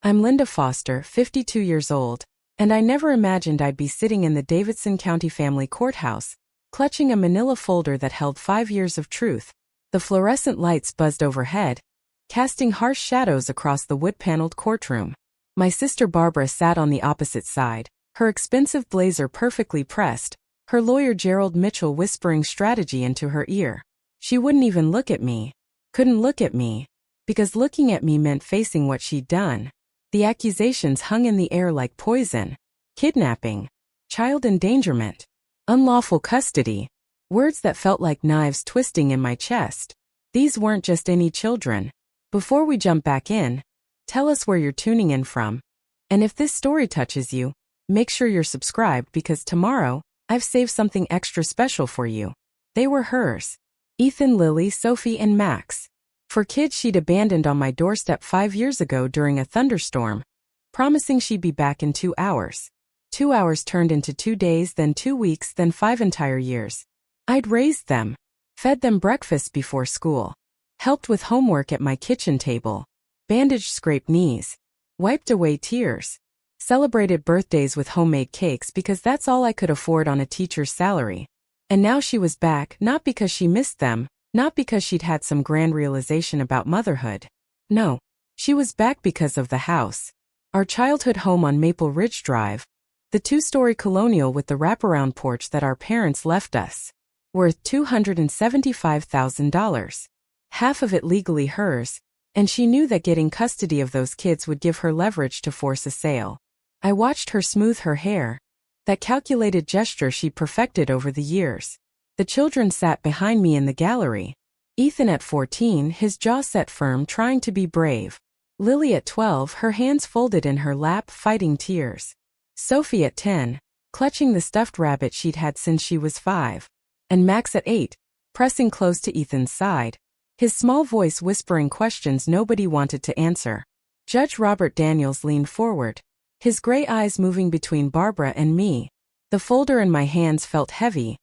I'm Linda Foster, 52 years old, and I never imagined I'd be sitting in the Davidson County Family Courthouse, clutching a manila folder that held 5 years of truth. The fluorescent lights buzzed overhead, casting harsh shadows across the wood-paneled courtroom. My sister Barbara sat on the opposite side, her expensive blazer perfectly pressed, her lawyer Gerald Mitchell whispering strategy into her ear. She wouldn't even look at me. Couldn't look at me. Because looking at me meant facing what she'd done. The accusations hung in the air like poison. Kidnapping. Child endangerment. Unlawful custody. Words that felt like knives twisting in my chest. These weren't just any children. Before we jump back in, tell us where you're tuning in from. And if this story touches you, make sure you're subscribed because tomorrow, I've saved something extra special for you. They were hers. Ethan, Lily, Sophie, and Max. 4 kids she'd abandoned on my doorstep 5 years ago during a thunderstorm, promising she'd be back in 2 hours. 2 hours turned into 2 days, then 2 weeks, then 5 entire years. I'd raised them, fed them breakfast before school, helped with homework at my kitchen table, bandaged scraped knees, wiped away tears, celebrated birthdays with homemade cakes because that's all I could afford on a teacher's salary. And now she was back, not because she missed them, not because she'd had some grand realization about motherhood. No, she was back because of the house. Our childhood home on Maple Ridge Drive, the 2-story colonial with the wraparound porch that our parents left us. Worth $275,000. Half of it legally hers, and she knew that getting custody of those kids would give her leverage to force a sale. I watched her smooth her hair, that calculated gesture she perfected over the years. The children sat behind me in the gallery. Ethan at 14, his jaw set firm trying to be brave. Lily at 12, her hands folded in her lap fighting tears. Sophie at 10, clutching the stuffed rabbit she'd had since she was 5. And Max at 8, pressing close to Ethan's side, his small voice whispering questions nobody wanted to answer. Judge Robert Daniels leaned forward, his gray eyes moving between Barbara and me. The folder in my hands felt heavy,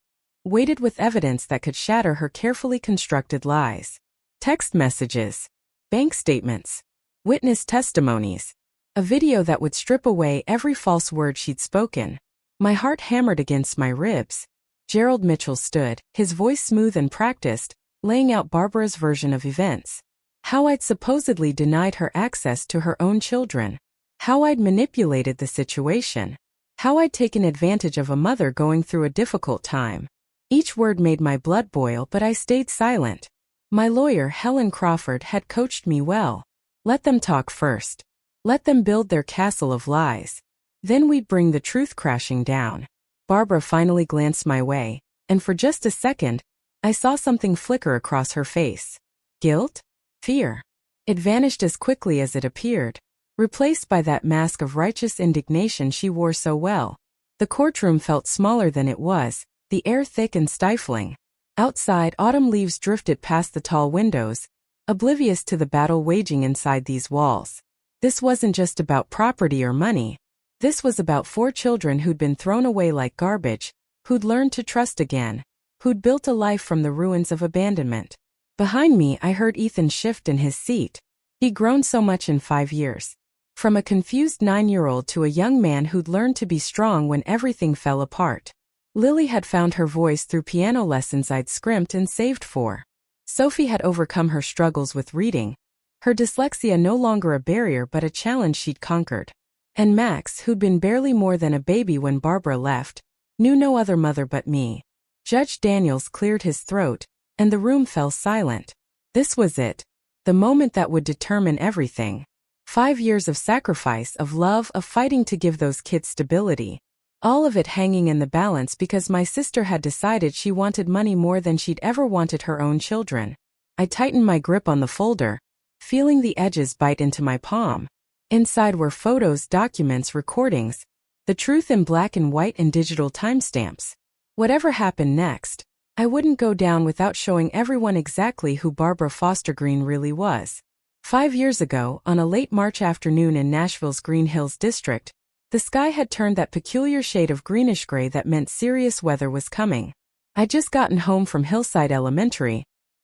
weighted with evidence that could shatter her carefully constructed lies. Text messages, bank statements, witness testimonies, a video that would strip away every false word she'd spoken. My heart hammered against my ribs. Gerald Mitchell stood, his voice smooth and practiced, laying out Barbara's version of events. How I'd supposedly denied her access to her own children. How I'd manipulated the situation. How I'd taken advantage of a mother going through a difficult time. Each word made my blood boil, but I stayed silent. My lawyer, Helen Crawford, had coached me well. Let them talk first. Let them build their castle of lies. Then we'd bring the truth crashing down. Barbara finally glanced my way, and for just a second, I saw something flicker across her face. Guilt? Fear. It vanished as quickly as it appeared, replaced by that mask of righteous indignation she wore so well. The courtroom felt smaller than it was, the air thick and stifling. Outside, autumn leaves drifted past the tall windows, oblivious to the battle waging inside these walls. This wasn't just about property or money. This was about 4 children who'd been thrown away like garbage, who'd learned to trust again, who'd built a life from the ruins of abandonment. Behind me, I heard Ethan shift in his seat. He'd grown so much in 5 years. From a confused 9-year-old to a young man who'd learned to be strong when everything fell apart. Lily had found her voice through piano lessons I'd scrimped and saved for. Sophie had overcome her struggles with reading, her dyslexia no longer a barrier but a challenge she'd conquered. And Max, who'd been barely more than a baby when Barbara left, knew no other mother but me. Judge Daniels cleared his throat, and the room fell silent. This was it. The moment that would determine everything. 5 years of sacrifice, of love, of fighting to give those kids stability. All of it hanging in the balance because my sister had decided she wanted money more than she'd ever wanted her own children. I tightened my grip on the folder, feeling the edges bite into my palm. Inside were photos, documents, recordings, the truth in black and white and digital timestamps. Whatever happened next, I wouldn't go down without showing everyone exactly who Barbara Foster Green really was. 5 years ago, on a late March afternoon in Nashville's Green Hills district, the sky had turned that peculiar shade of greenish-gray that meant serious weather was coming. I'd just gotten home from Hillside Elementary,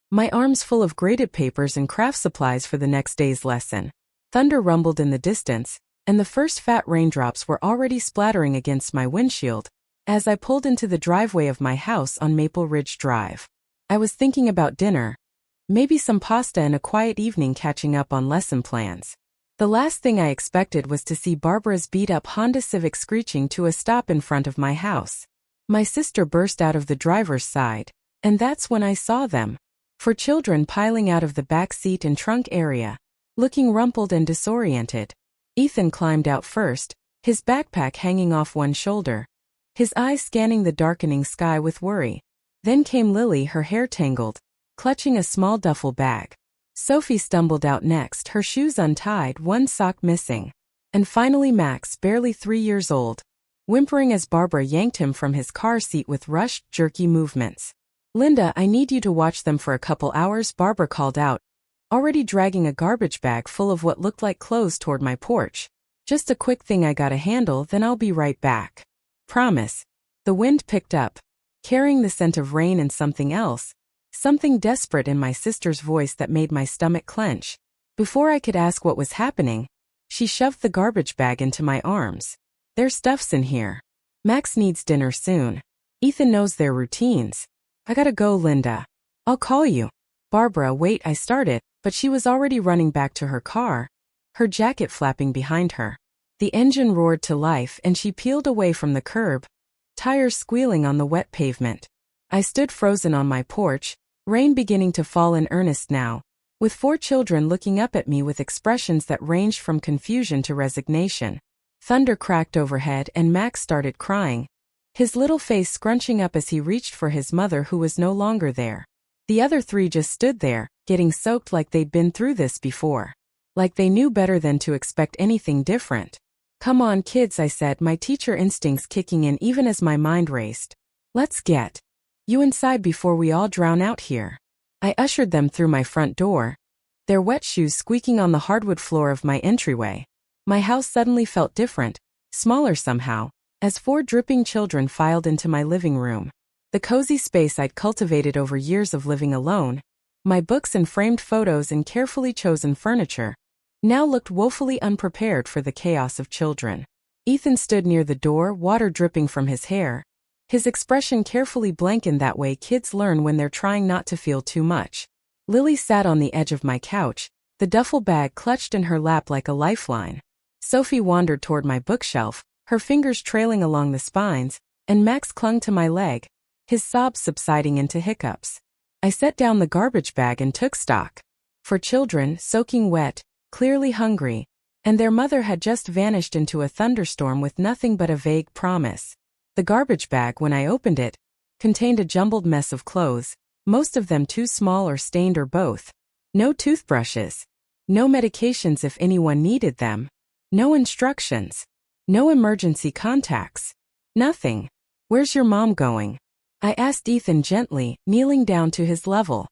my arms full of graded papers and craft supplies for the next day's lesson. Thunder rumbled in the distance, and the first fat raindrops were already splattering against my windshield as I pulled into the driveway of my house on Maple Ridge Drive. I was thinking about dinner, maybe some pasta and a quiet evening catching up on lesson plans. The last thing I expected was to see Barbara's beat-up Honda Civic screeching to a stop in front of my house. My sister burst out of the driver's side, and that's when I saw them. 4 children piling out of the back seat and trunk area, looking rumpled and disoriented. Ethan climbed out first, his backpack hanging off one shoulder, his eyes scanning the darkening sky with worry. Then came Lily, her hair tangled, clutching a small duffel bag. Sophie stumbled out next, her shoes untied, one sock missing. And finally Max, barely 3 years old, whimpering as Barbara yanked him from his car seat with rushed, jerky movements. "Linda, I need you to watch them for a couple hours," Barbara called out, already dragging a garbage bag full of what looked like clothes toward my porch. "Just a quick thing I gotta handle, then I'll be right back. Promise." The wind picked up, carrying the scent of rain and something else. Something desperate in my sister's voice that made my stomach clench. Before I could ask what was happening, she shoved the garbage bag into my arms. "Their stuff's in here. Max needs dinner soon. Ethan knows their routines. I gotta go, Linda. I'll call you." "Barbara, wait," I started, but she was already running back to her car, her jacket flapping behind her. The engine roared to life and she peeled away from the curb, tires squealing on the wet pavement. I stood frozen on my porch, rain beginning to fall in earnest now, with 4 children looking up at me with expressions that ranged from confusion to resignation. Thunder cracked overhead and Max started crying, his little face scrunching up as he reached for his mother who was no longer there. The other 3 just stood there, getting soaked like they'd been through this before. Like they knew better than to expect anything different. "Come on, kids," I said, my teacher instincts kicking in even as my mind raced. "Let's get you inside before we all drown out here." I ushered them through my front door, their wet shoes squeaking on the hardwood floor of my entryway. My house suddenly felt different, smaller somehow, as 4 dripping children filed into my living room. The cozy space I'd cultivated over years of living alone, my books and framed photos and carefully chosen furniture, now looked woefully unprepared for the chaos of children. Ethan stood near the door, water dripping from his hair, his expression carefully blankened that way kids learn when they're trying not to feel too much. Lily sat on the edge of my couch, the duffel bag clutched in her lap like a lifeline. Sophie wandered toward my bookshelf, her fingers trailing along the spines, and Max clung to my leg, his sobs subsiding into hiccups. I set down the garbage bag and took stock. 4 children, soaking wet, clearly hungry, and their mother had just vanished into a thunderstorm with nothing but a vague promise. The garbage bag, when I opened it, contained a jumbled mess of clothes, most of them too small or stained or both. No toothbrushes. No medications if anyone needed them. No instructions. No emergency contacts. Nothing. "Where's your mom going?" I asked Ethan gently, kneeling down to his level.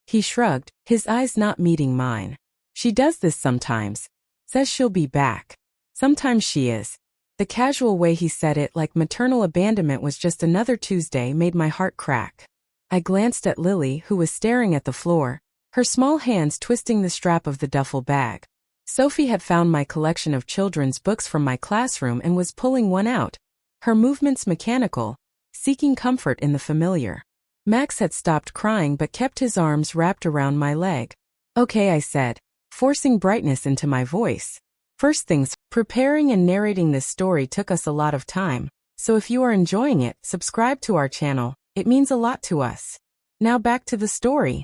He shrugged, his eyes not meeting mine. "She does this sometimes. Says she'll be back. Sometimes she is." The casual way he said it, like maternal abandonment was just another Tuesday, made my heart crack. I glanced at Lily, who was staring at the floor, her small hands twisting the strap of the duffel bag. Sophie had found my collection of children's books from my classroom and was pulling one out, her movements mechanical, seeking comfort in the familiar. Max had stopped crying but kept his arms wrapped around my leg. "Okay," I said, forcing brightness into my voice. "First things, preparing and narrating this story took us a lot of time, so if you are enjoying it, subscribe to our channel, it means a lot to us. Now back to the story.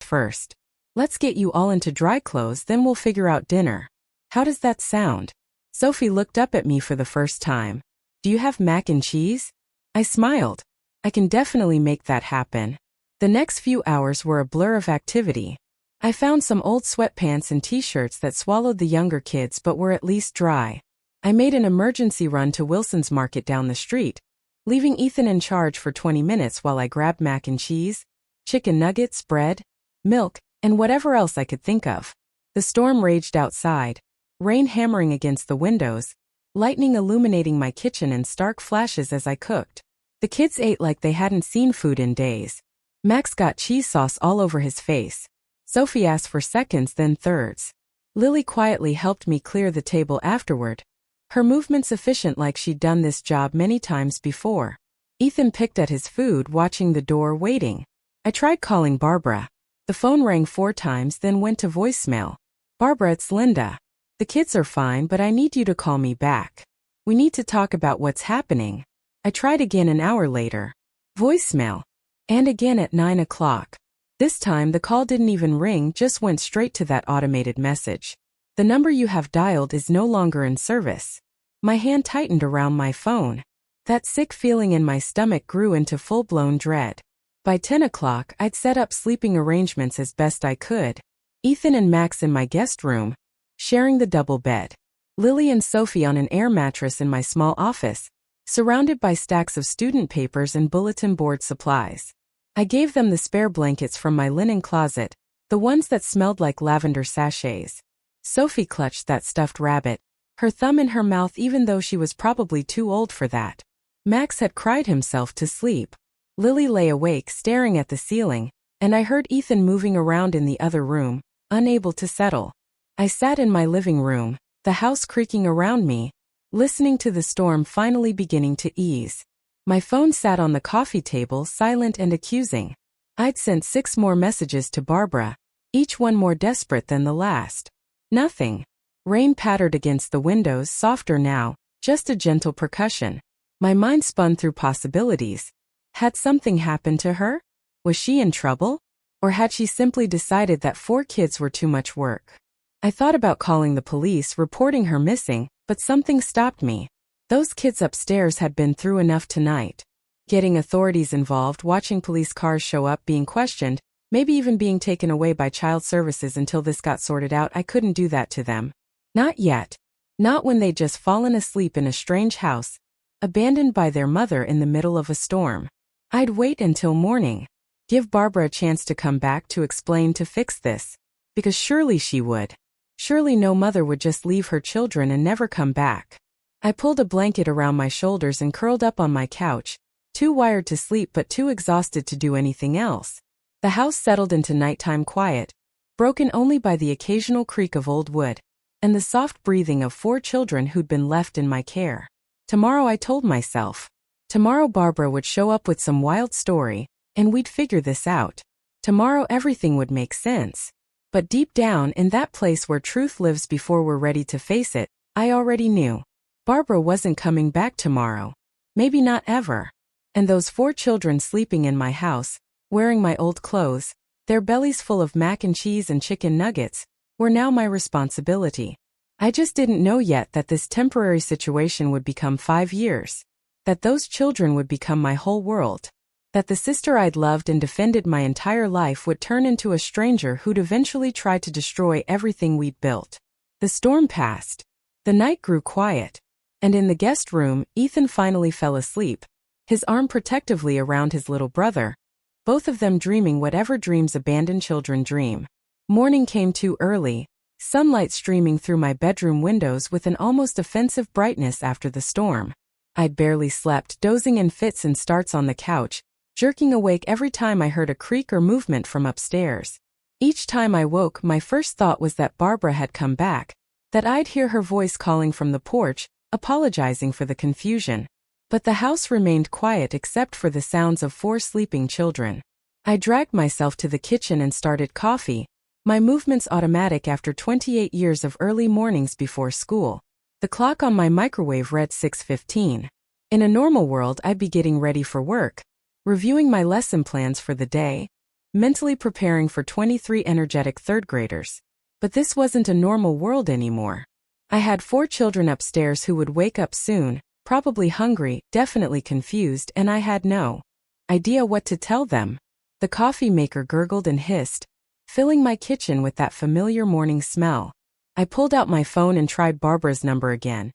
First, let's get you all into dry clothes, then we'll figure out dinner. How does that sound?" Sophie looked up at me for the first time. "Do you have mac and cheese?" I smiled. "I can definitely make that happen." The next few hours were a blur of activity. I found some old sweatpants and t-shirts that swallowed the younger kids but were at least dry. I made an emergency run to Wilson's Market down the street, leaving Ethan in charge for 20 minutes while I grabbed mac and cheese, chicken nuggets, bread, milk, and whatever else I could think of. The storm raged outside, rain hammering against the windows, lightning illuminating my kitchen in stark flashes as I cooked. The kids ate like they hadn't seen food in days. Max got cheese sauce all over his face. Sophie asked for seconds, then thirds. Lily quietly helped me clear the table afterward, her movements efficient like she'd done this job many times before. Ethan picked at his food, watching the door, waiting. I tried calling Barbara. The phone rang 4 times, then went to voicemail. Barbara, it's Linda. The kids are fine, but I need you to call me back. We need to talk about what's happening. I tried again an hour later. Voicemail. And again at 9 o'clock. This time the call didn't even ring, just went straight to that automated message. The number you have dialed is no longer in service. My hand tightened around my phone. That sick feeling in my stomach grew into full-blown dread. By 10 o'clock, I'd set up sleeping arrangements as best I could. Ethan and Max in my guest room, sharing the double bed. Lily and Sophie on an air mattress in my small office, surrounded by stacks of student papers and bulletin board supplies. I gave them the spare blankets from my linen closet, the ones that smelled like lavender sachets. Sophie clutched that stuffed rabbit, her thumb in her mouth even though she was probably too old for that. Max had cried himself to sleep. Lily lay awake staring at the ceiling, and I heard Ethan moving around in the other room, unable to settle. I sat in my living room, the house creaking around me, listening to the storm finally beginning to ease. My phone sat on the coffee table, silent and accusing. I'd sent 6 more messages to Barbara, each one more desperate than the last. Nothing. Rain pattered against the windows, softer now, just a gentle percussion. My mind spun through possibilities. Had something happened to her? Was she in trouble? Or had she simply decided that 4 kids were too much work? I thought about calling the police, reporting her missing, but something stopped me. Those kids upstairs had been through enough tonight. Getting authorities involved, watching police cars show up, being questioned, maybe even being taken away by child services until this got sorted out, I couldn't do that to them. Not yet. Not when they'd just fallen asleep in a strange house, abandoned by their mother in the middle of a storm. I'd wait until morning. Give Barbara a chance to come back, to explain, to fix this. Because surely she would. Surely no mother would just leave her children and never come back. I pulled a blanket around my shoulders and curled up on my couch, too wired to sleep but too exhausted to do anything else. The house settled into nighttime quiet, broken only by the occasional creak of old wood, and the soft breathing of 4 children who'd been left in my care. Tomorrow, I told myself. Tomorrow Barbara would show up with some wild story, and we'd figure this out. Tomorrow everything would make sense. But deep down, in that place where truth lives before we're ready to face it, I already knew. Barbara wasn't coming back tomorrow. Maybe not ever. And those 4 children sleeping in my house, wearing my old clothes, their bellies full of mac and cheese and chicken nuggets, were now my responsibility. I just didn't know yet that this temporary situation would become 5 years. That those children would become my whole world. That the sister I'd loved and defended my entire life would turn into a stranger who'd eventually try to destroy everything we'd built. The storm passed. The night grew quiet. And in the guest room, Ethan finally fell asleep, his arm protectively around his little brother, both of them dreaming whatever dreams abandoned children dream. Morning came too early, sunlight streaming through my bedroom windows with an almost offensive brightness after the storm. I'd barely slept, dozing in fits and starts on the couch, jerking awake every time I heard a creak or movement from upstairs. Each time I woke, my first thought was that Barbara had come back, that I'd hear her voice calling from the porch, apologizing for the confusion. But the house remained quiet except for the sounds of 4 sleeping children. I dragged myself to the kitchen and started coffee, my movements automatic after 28 years of early mornings before school. The clock on my microwave read 6:15. In a normal world, I'd be getting ready for work, reviewing my lesson plans for the day, mentally preparing for 23 energetic 3rd graders. But this wasn't a normal world anymore. I had 4 children upstairs who would wake up soon, probably hungry, definitely confused, and I had no idea what to tell them. The coffee maker gurgled and hissed, filling my kitchen with that familiar morning smell. I pulled out my phone and tried Barbara's number again.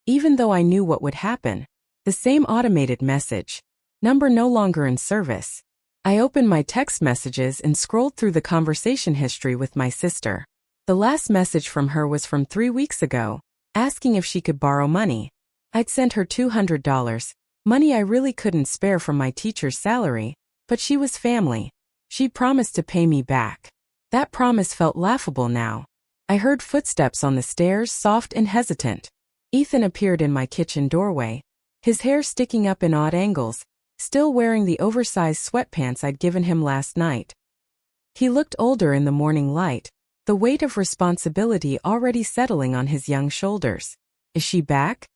Even though I knew what would happen. The same automated message. Number no longer in service. I opened my text messages and scrolled through the conversation history with my sister. The last message from her was from 3 weeks ago, asking if she could borrow money. I'd sent her $200, money I really couldn't spare from my teacher's salary, but she was family. She'd promised to pay me back. That promise felt laughable now. I heard footsteps on the stairs, soft and hesitant. Ethan appeared in my kitchen doorway, his hair sticking up in odd angles, still wearing the oversized sweatpants I'd given him last night. He looked older in the morning light, the weight of responsibility already settling on his young shoulders. "Is she back?"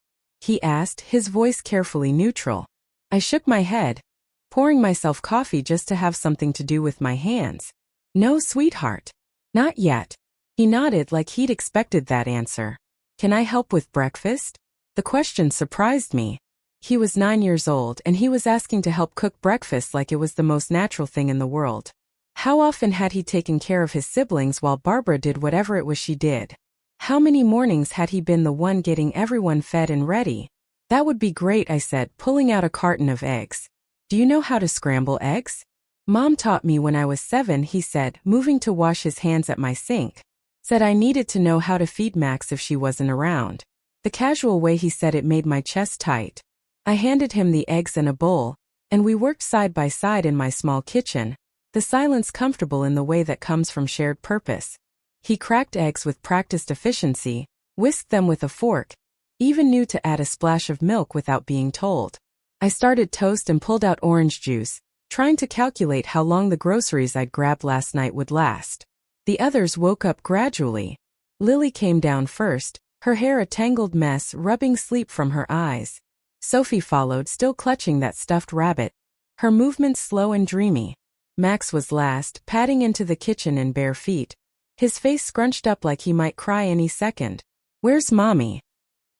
he asked, his voice carefully neutral. I shook my head, pouring myself coffee just to have something to do with my hands. "No, sweetheart. Not yet." He nodded like he'd expected that answer. "Can I help with breakfast?" The question surprised me. He was 9 years old and he was asking to help cook breakfast like it was the most natural thing in the world. How often had he taken care of his siblings while Barbara did whatever it was she did? How many mornings had he been the one getting everyone fed and ready? "That would be great," I said, pulling out a carton of eggs. "Do you know how to scramble eggs?" "Mom taught me when I was 7, he said, moving to wash his hands at my sink. Said I needed to know how to feed Max if she wasn't around. The casual way he said it made my chest tight. I handed him the eggs and a bowl, and we worked side by side in my small kitchen, the silence comfortable in the way that comes from shared purpose. He cracked eggs with practiced efficiency, whisked them with a fork, even knew to add a splash of milk without being told. I started toast and pulled out orange juice, trying to calculate how long the groceries I'd grabbed last night would last. The others woke up gradually. Lily came down first, her hair a tangled mess, rubbing sleep from her eyes. Sophie followed, still clutching that stuffed rabbit, her movements slow and dreamy. Max was last, padding into the kitchen in bare feet, his face scrunched up like he might cry any second. "Where's Mommy?"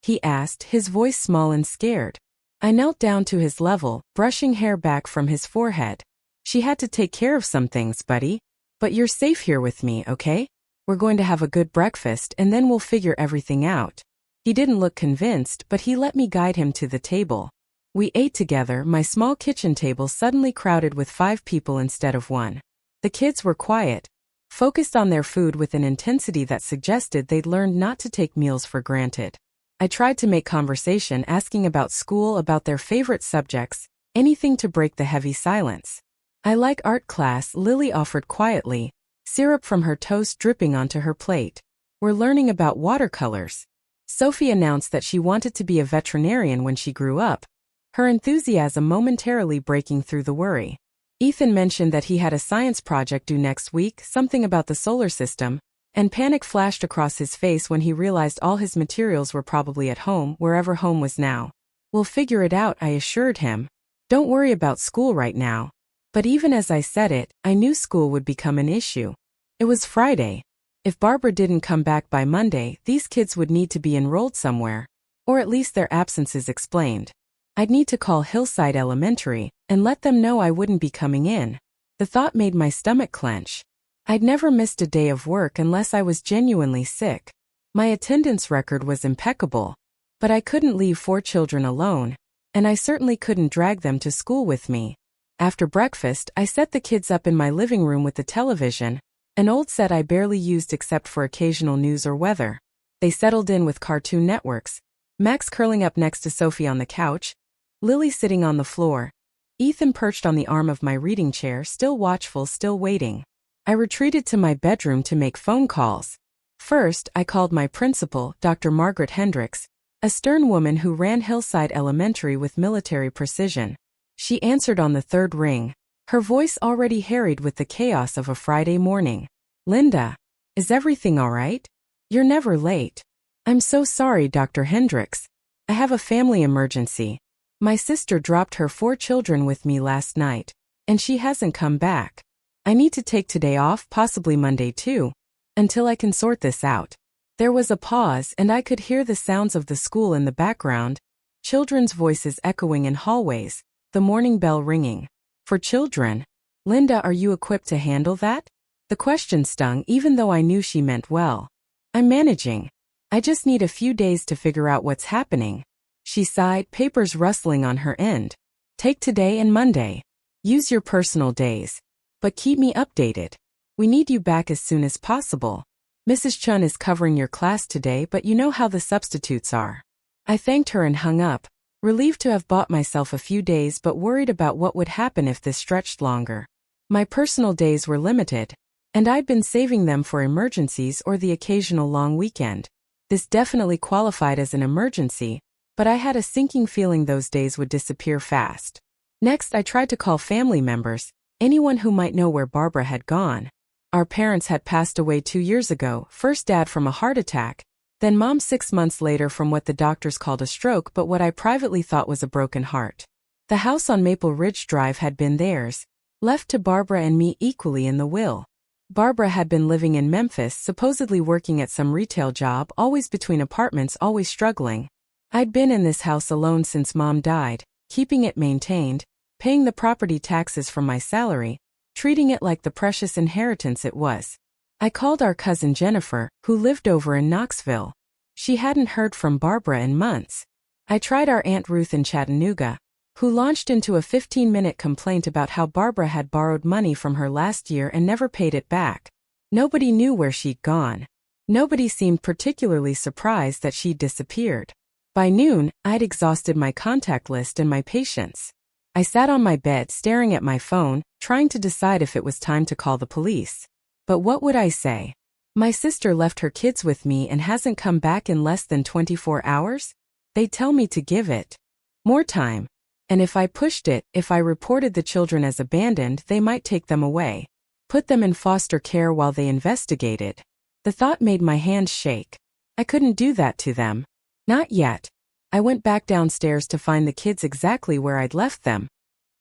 he asked, his voice small and scared. I knelt down to his level, brushing hair back from his forehead. "She had to take care of some things, buddy. But you're safe here with me, okay? We're going to have a good breakfast and then we'll figure everything out." He didn't look convinced, but he let me guide him to the table. We ate together, my small kitchen table suddenly crowded with 5 people instead of 1. The kids were quiet, focused on their food with an intensity that suggested they'd learned not to take meals for granted. I tried to make conversation, asking about school, about their favorite subjects, anything to break the heavy silence. "I like art class," Lily offered quietly, syrup from her toast dripping onto her plate. "We're learning about watercolors." Sophie announced that she wanted to be a veterinarian when she grew up, her enthusiasm momentarily breaking through the worry. Ethan mentioned that he had a science project due next week, something about the solar system, and panic flashed across his face when he realized all his materials were probably at home, wherever home was now. "We'll figure it out," I assured him. "Don't worry about school right now." But even as I said it, I knew school would become an issue. It was Friday. If Barbara didn't come back by Monday, these kids would need to be enrolled somewhere, or at least their absences explained. I'd need to call Hillside Elementary and let them know I wouldn't be coming in. The thought made my stomach clench. I'd never missed a day of work unless I was genuinely sick. My attendance record was impeccable, but I couldn't leave 4 children alone, and I certainly couldn't drag them to school with me. After breakfast, I set the kids up in my living room with the television, an old set I barely used except for occasional news or weather. They settled in with Cartoon Networks, Max curling up next to Sophie on the couch, Lily sitting on the floor, Ethan perched on the arm of my reading chair, still watchful, still waiting. I retreated to my bedroom to make phone calls. First, I called my principal, Dr. Margaret Hendricks, a stern woman who ran Hillside Elementary with military precision. She answered on the 3rd ring, her voice already harried with the chaos of a Friday morning. "Linda, is everything all right? You're never late." "I'm so sorry, Dr. Hendricks. I have a family emergency. My sister dropped her 4 children with me last night, and she hasn't come back. I need to take today off, possibly Monday too, until I can sort this out." There was a pause and I could hear the sounds of the school in the background, children's voices echoing in hallways, the morning bell ringing. For children? "Linda, are you equipped to handle that?" The question stung even though I knew she meant well. "I'm managing. I just need a few days to figure out what's happening." She sighed, papers rustling on her end. "Take today and Monday. Use your personal days. But keep me updated. We need you back as soon as possible. Mrs. Chun is covering your class today, but you know how the substitutes are." I thanked her and hung up, relieved to have bought myself a few days but worried about what would happen if this stretched longer. My personal days were limited. And I'd been saving them for emergencies or the occasional long weekend. This definitely qualified as an emergency, but I had a sinking feeling those days would disappear fast. Next, I tried to call family members, anyone who might know where Barbara had gone. Our parents had passed away 2 years ago, first Dad from a heart attack, then Mom 6 months later from what the doctors called a stroke but what I privately thought was a broken heart. The house on Maple Ridge Drive had been theirs, left to Barbara and me equally in the will. Barbara had been living in Memphis, supposedly working at some retail job, always between apartments, always struggling. I'd been in this house alone since Mom died, keeping it maintained, paying the property taxes from my salary, treating it like the precious inheritance it was. I called our cousin Jennifer, who lived over in Knoxville. She hadn't heard from Barbara in months. I tried our Aunt Ruth in Chattanooga, who launched into a 15-minute complaint about how Barbara had borrowed money from her last year and never paid it back. Nobody knew where she'd gone. Nobody seemed particularly surprised that she'd disappeared. By noon, I'd exhausted my contact list and my patience. I sat on my bed staring at my phone, trying to decide if it was time to call the police. But what would I say? My sister left her kids with me and hasn't come back in less than 24 hours? They'd tell me to give it more time. And if I pushed it, if I reported the children as abandoned, they might take them away, put them in foster care while they investigated. The thought made my hands shake. I couldn't do that to them. Not yet. I went back downstairs to find the kids exactly where I'd left them.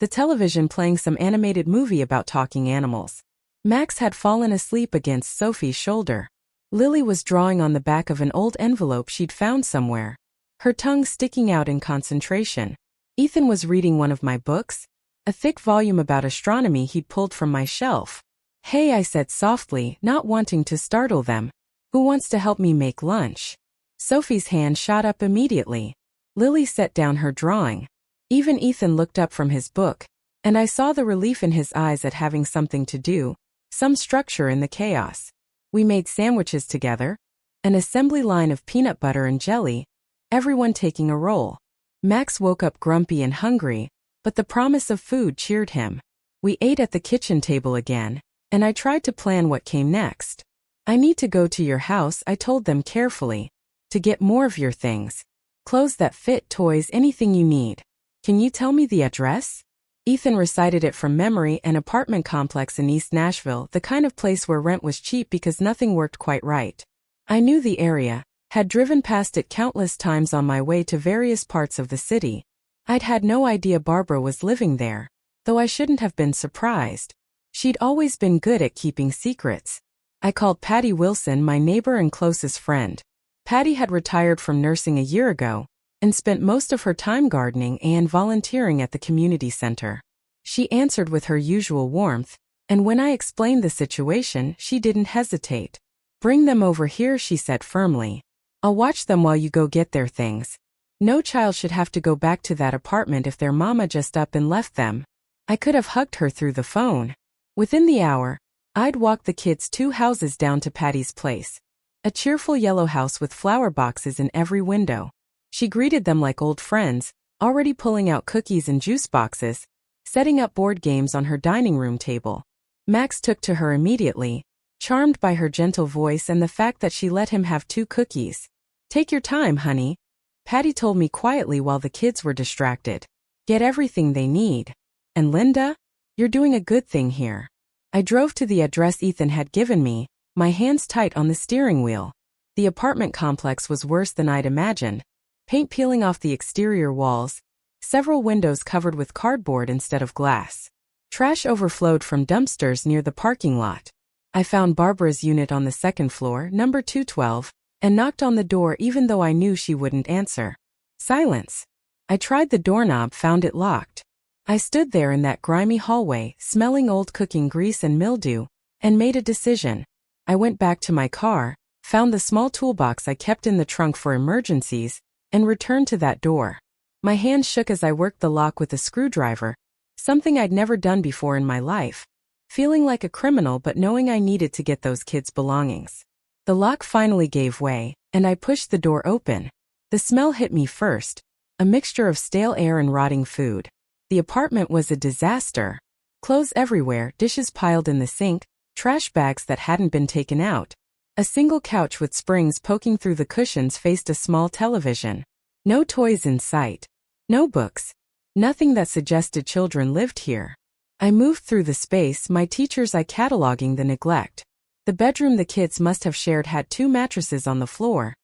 The television playing some animated movie about talking animals. Max had fallen asleep against Sophie's shoulder. Lily was drawing on the back of an old envelope she'd found somewhere, her tongue sticking out in concentration. Ethan was reading one of my books, a thick volume about astronomy he'd pulled from my shelf. "Hey," I said softly, not wanting to startle them. "Who wants to help me make lunch?" Sophie's hand shot up immediately. Lily set down her drawing. Even Ethan looked up from his book, and I saw the relief in his eyes at having something to do, some structure in the chaos. We made sandwiches together, an assembly line of peanut butter and jelly, everyone taking a roll. Max woke up grumpy and hungry, but the promise of food cheered him. We ate at the kitchen table again, and I tried to plan what came next. "I need to go to your house," I told them carefully, "to get more of your things. Clothes that fit, toys, anything you need. Can you tell me the address?" Ethan recited it from memory, an apartment complex in East Nashville, the kind of place where rent was cheap because nothing worked quite right. I knew the area, had driven past it countless times on my way to various parts of the city. I'd had no idea Barbara was living there, though I shouldn't have been surprised. She'd always been good at keeping secrets. I called Patty Wilson, my neighbor and closest friend. Patty had retired from nursing a year ago and spent most of her time gardening and volunteering at the community center. She answered with her usual warmth, and when I explained the situation, she didn't hesitate. "Bring them over here," she said firmly. "I'll watch them while you go get their things. No child should have to go back to that apartment if their mama just up and left them." I could have hugged her through the phone. Within the hour, I'd walked the kids 2 houses down to Patty's place. A cheerful yellow house with flower boxes in every window. She greeted them like old friends, already pulling out cookies and juice boxes, setting up board games on her dining room table. Max took to her immediately, charmed by her gentle voice and the fact that she let him have 2 cookies. "Take your time, honey," Patty told me quietly while the kids were distracted. "Get everything they need. And Linda, you're doing a good thing here." I drove to the address Ethan had given me, my hands tight on the steering wheel. The apartment complex was worse than I'd imagined. Paint peeling off the exterior walls, several windows covered with cardboard instead of glass. Trash overflowed from dumpsters near the parking lot. I found Barbara's unit on the 2nd floor, number 212, and knocked on the door even though I knew she wouldn't answer. Silence. I tried the doorknob, found it locked. I stood there in that grimy hallway, smelling old cooking grease and mildew, and made a decision. I went back to my car, found the small toolbox I kept in the trunk for emergencies, and returned to that door. My hands shook as I worked the lock with a screwdriver, something I'd never done before in my life. Feeling like a criminal but knowing I needed to get those kids' belongings. The lock finally gave way, and I pushed the door open. The smell hit me first, a mixture of stale air and rotting food. The apartment was a disaster. Clothes everywhere, dishes piled in the sink, trash bags that hadn't been taken out. A single couch with springs poking through the cushions faced a small television. No toys in sight. No books. Nothing that suggested children lived here. I moved through the space, my teacher's eye cataloging the neglect. The bedroom the kids must have shared had 2 mattresses on the floor.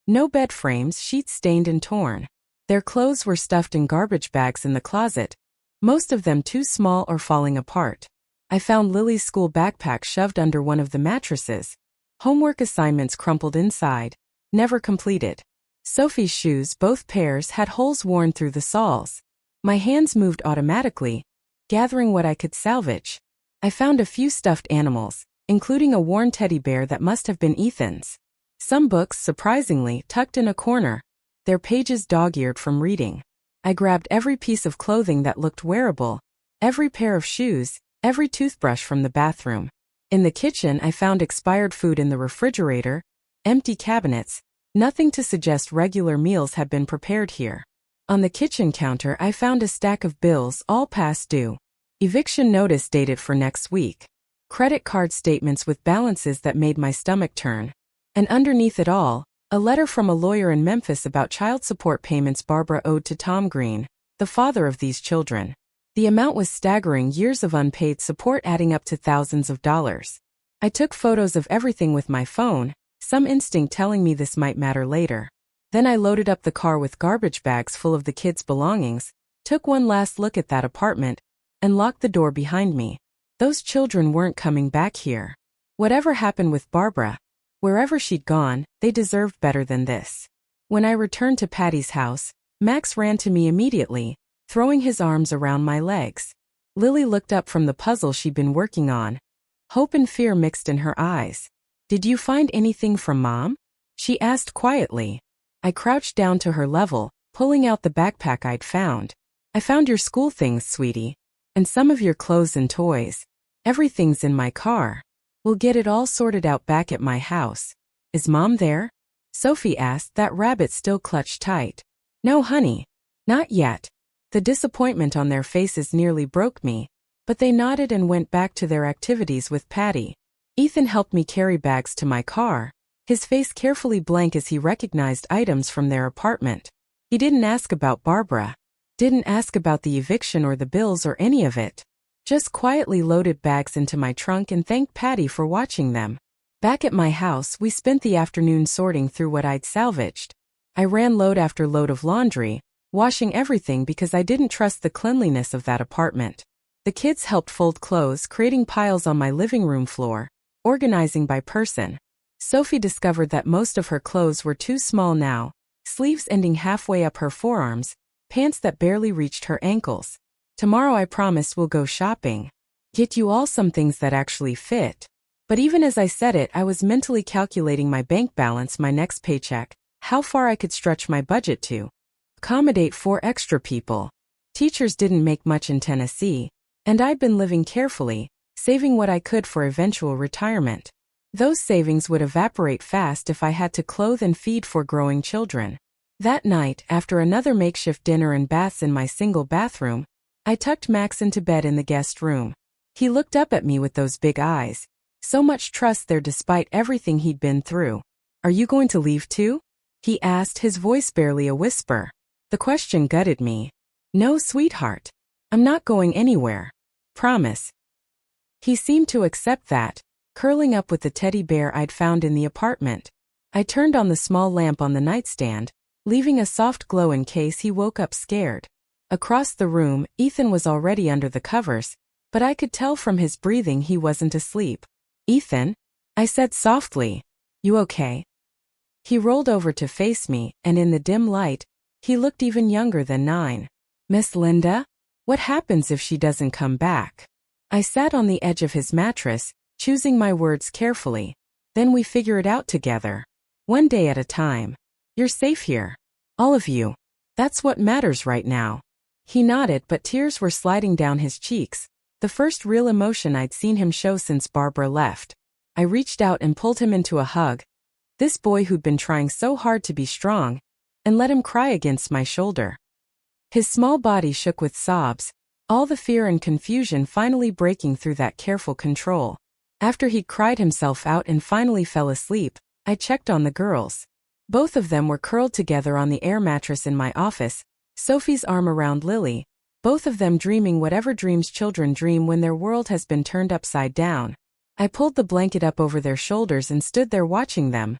No bed frames, sheets stained and torn. Their clothes were stuffed in garbage bags in the closet, most of them too small or falling apart. I found Lily's school backpack shoved under one of the mattresses. Homework assignments crumpled inside, never completed. Sophie's shoes, both pairs, had holes worn through the soles. My hands moved automatically, gathering what I could salvage. I found a few stuffed animals, including a worn teddy bear that must have been Ethan's. Some books, surprisingly, tucked in a corner, their pages dog-eared from reading. I grabbed every piece of clothing that looked wearable, every pair of shoes, every toothbrush from the bathroom. In the kitchen, I found expired food in the refrigerator, empty cabinets, nothing to suggest regular meals had been prepared here. On the kitchen counter, I found a stack of bills, all past due. Eviction notice dated for next week. Credit card statements with balances that made my stomach turn. And underneath it all, a letter from a lawyer in Memphis about child support payments Barbara owed to Tom Green, the father of these children. The amount was staggering, years of unpaid support adding up to thousands of dollars. I took photos of everything with my phone, some instinct telling me this might matter later. Then I loaded up the car with garbage bags full of the kids' belongings, took one last look at that apartment, and locked the door behind me. Those children weren't coming back here. Whatever happened with Barbara, wherever she'd gone, they deserved better than this. When I returned to Patty's house, Max ran to me immediately, throwing his arms around my legs. Lily looked up from the puzzle she'd been working on. Hope and fear mixed in her eyes. "Did you find anything from Mom?" she asked quietly. I crouched down to her level, pulling out the backpack I'd found. "I found your school things, sweetie. And some of your clothes and toys. Everything's in my car. We'll get it all sorted out back at my house." "Is Mom there?" Sophie asked, that rabbit still clutched tight. "No, honey. Not yet." The disappointment on their faces nearly broke me, but they nodded and went back to their activities with Patty. Ethan helped me carry bags to my car, his face carefully blank as he recognized items from their apartment. He didn't ask about Barbara. Didn't ask about the eviction or the bills or any of it. Just quietly loaded bags into my trunk and thanked Patty for watching them. Back at my house, we spent the afternoon sorting through what I'd salvaged. I ran load after load of laundry, washing everything because I didn't trust the cleanliness of that apartment. The kids helped fold clothes, creating piles on my living room floor, organizing by person. Sophie discovered that most of her clothes were too small now, sleeves ending halfway up her forearms, pants that barely reached her ankles. "Tomorrow I promise we'll go shopping. Get you all some things that actually fit." But even as I said it, I was mentally calculating my bank balance, my next paycheck, how far I could stretch my budget to accommodate 4 extra people. Teachers didn't make much in Tennessee, and I'd been living carefully, saving what I could for eventual retirement. Those savings would evaporate fast if I had to clothe and feed 4 growing children. That night, after another makeshift dinner and baths in my single bathroom, I tucked Max into bed in the guest room. He looked up at me with those big eyes. So much trust there despite everything he'd been through. "Are you going to leave too?" he asked, his voice barely a whisper. The question gutted me. "No, sweetheart. I'm not going anywhere. Promise." He seemed to accept that, curling up with the teddy bear I'd found in the apartment. I turned on the small lamp on the nightstand, leaving a soft glow in case he woke up scared. Across the room, Ethan was already under the covers, but I could tell from his breathing he wasn't asleep. "Ethan?" I said softly. "You okay?" He rolled over to face me, and in the dim light, he looked even younger than 9. "Miss Linda? What happens if she doesn't come back?" I sat on the edge of his mattress, choosing my words carefully. "Then we figure it out together. One day at a time. You're safe here. All of you. That's what matters right now." He nodded, but tears were sliding down his cheeks, the first real emotion I'd seen him show since Barbara left. I reached out and pulled him into a hug. This boy who'd been trying so hard to be strong, and let him cry against my shoulder. His small body shook with sobs, all the fear and confusion finally breaking through that careful control. After he'd cried himself out and finally fell asleep, I checked on the girls. Both of them were curled together on the air mattress in my office, Sophie's arm around Lily, both of them dreaming whatever dreams children dream when their world has been turned upside down. I pulled the blanket up over their shoulders and stood there watching them.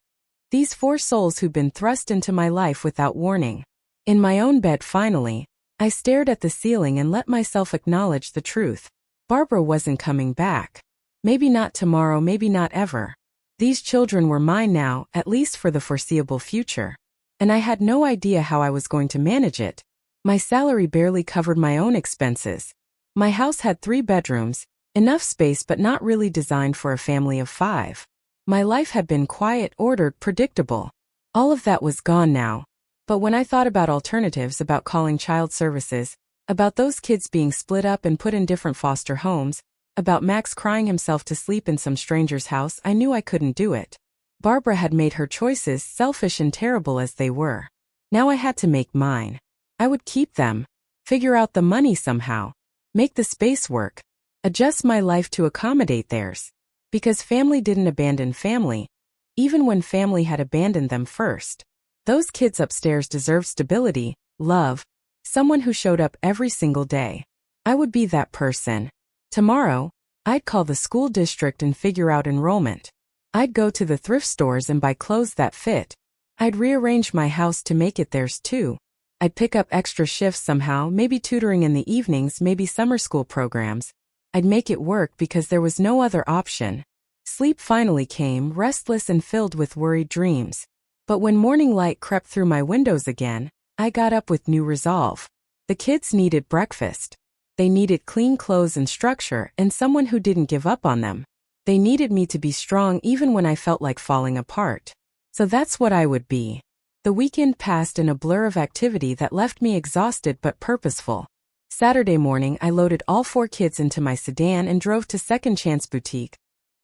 These 4 souls who'd been thrust into my life without warning. In my own bed finally, I stared at the ceiling and let myself acknowledge the truth. Barbara wasn't coming back. Maybe not tomorrow, maybe not ever. These children were mine now, at least for the foreseeable future. And I had no idea how I was going to manage it. My salary barely covered my own expenses. My house had 3 bedrooms, enough space but not really designed for a family of 5. My life had been quiet, ordered, predictable. All of that was gone now. But when I thought about alternatives, about calling child services, about those kids being split up and put in different foster homes, about Max crying himself to sleep in some stranger's house, I knew I couldn't do it. Barbara had made her choices, selfish and terrible as they were. Now I had to make mine. I would keep them, figure out the money somehow, make the space work, adjust my life to accommodate theirs. Because family didn't abandon family, even when family had abandoned them first. Those kids upstairs deserved stability, love, someone who showed up every single day. I would be that person. Tomorrow, I'd call the school district and figure out enrollment. I'd go to the thrift stores and buy clothes that fit. I'd rearrange my house to make it theirs too. I'd pick up extra shifts somehow, maybe tutoring in the evenings, maybe summer school programs. I'd make it work because there was no other option. Sleep finally came, restless and filled with worried dreams. But when morning light crept through my windows again, I got up with new resolve. The kids needed breakfast. They needed clean clothes and structure and someone who didn't give up on them. They needed me to be strong even when I felt like falling apart. So that's what I would be. The weekend passed in a blur of activity that left me exhausted but purposeful. Saturday morning I loaded all 4 kids into my sedan and drove to Second Chance Boutique,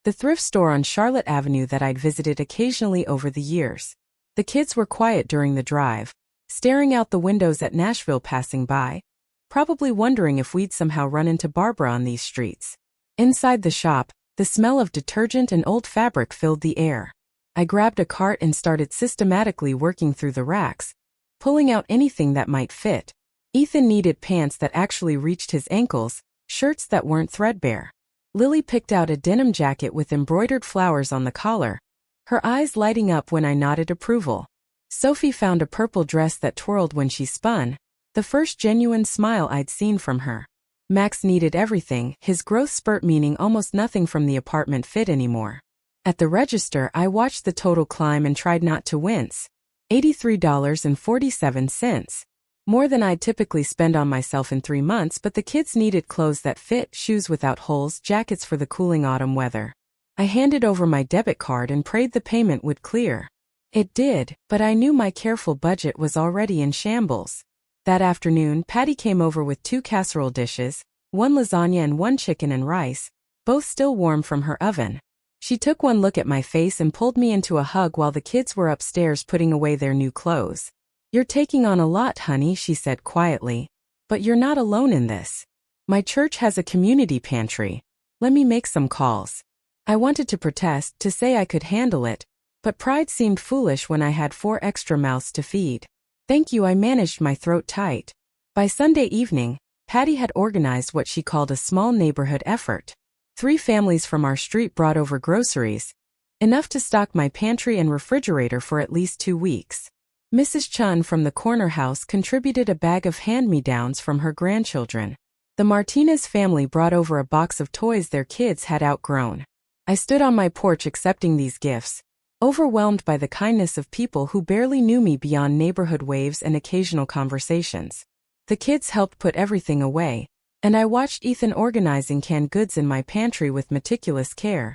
the thrift store on Charlotte Avenue that I'd visited occasionally over the years. The kids were quiet during the drive, staring out the windows at Nashville passing by, probably wondering if we'd somehow run into Barbara on these streets. Inside the shop, the smell of detergent and old fabric filled the air. I grabbed a cart and started systematically working through the racks, pulling out anything that might fit. Ethan needed pants that actually reached his ankles, shirts that weren't threadbare. Lily picked out a denim jacket with embroidered flowers on the collar, her eyes lighting up when I nodded approval. Sophie found a purple dress that twirled when she spun, the first genuine smile I'd seen from her. Max needed everything, his growth spurt meaning almost nothing from the apartment fit anymore. At the register I watched the total climb and tried not to wince. $83.47. More than I'd typically spend on myself in 3 months, but the kids needed clothes that fit, shoes without holes, jackets for the cooling autumn weather. I handed over my debit card and prayed the payment would clear. It did, but I knew my careful budget was already in shambles. That afternoon, Patty came over with 2 casserole dishes, 1 lasagna and 1 chicken and rice, both still warm from her oven. She took one look at my face and pulled me into a hug while the kids were upstairs putting away their new clothes. "You're taking on a lot, honey," she said quietly. "But you're not alone in this. My church has a community pantry. Let me make some calls." I wanted to protest, to say I could handle it, but pride seemed foolish when I had 4 extra mouths to feed. "Thank you," I managed my throat tight. By Sunday evening, Patty had organized what she called a small neighborhood effort. 3 families from our street brought over groceries, enough to stock my pantry and refrigerator for at least 2 weeks. Mrs. Chun from the corner house contributed a bag of hand-me-downs from her grandchildren. The Martinez family brought over a box of toys their kids had outgrown. I stood on my porch accepting these gifts, overwhelmed by the kindness of people who barely knew me beyond neighborhood waves and occasional conversations. The kids helped put everything away, and I watched Ethan organizing canned goods in my pantry with meticulous care,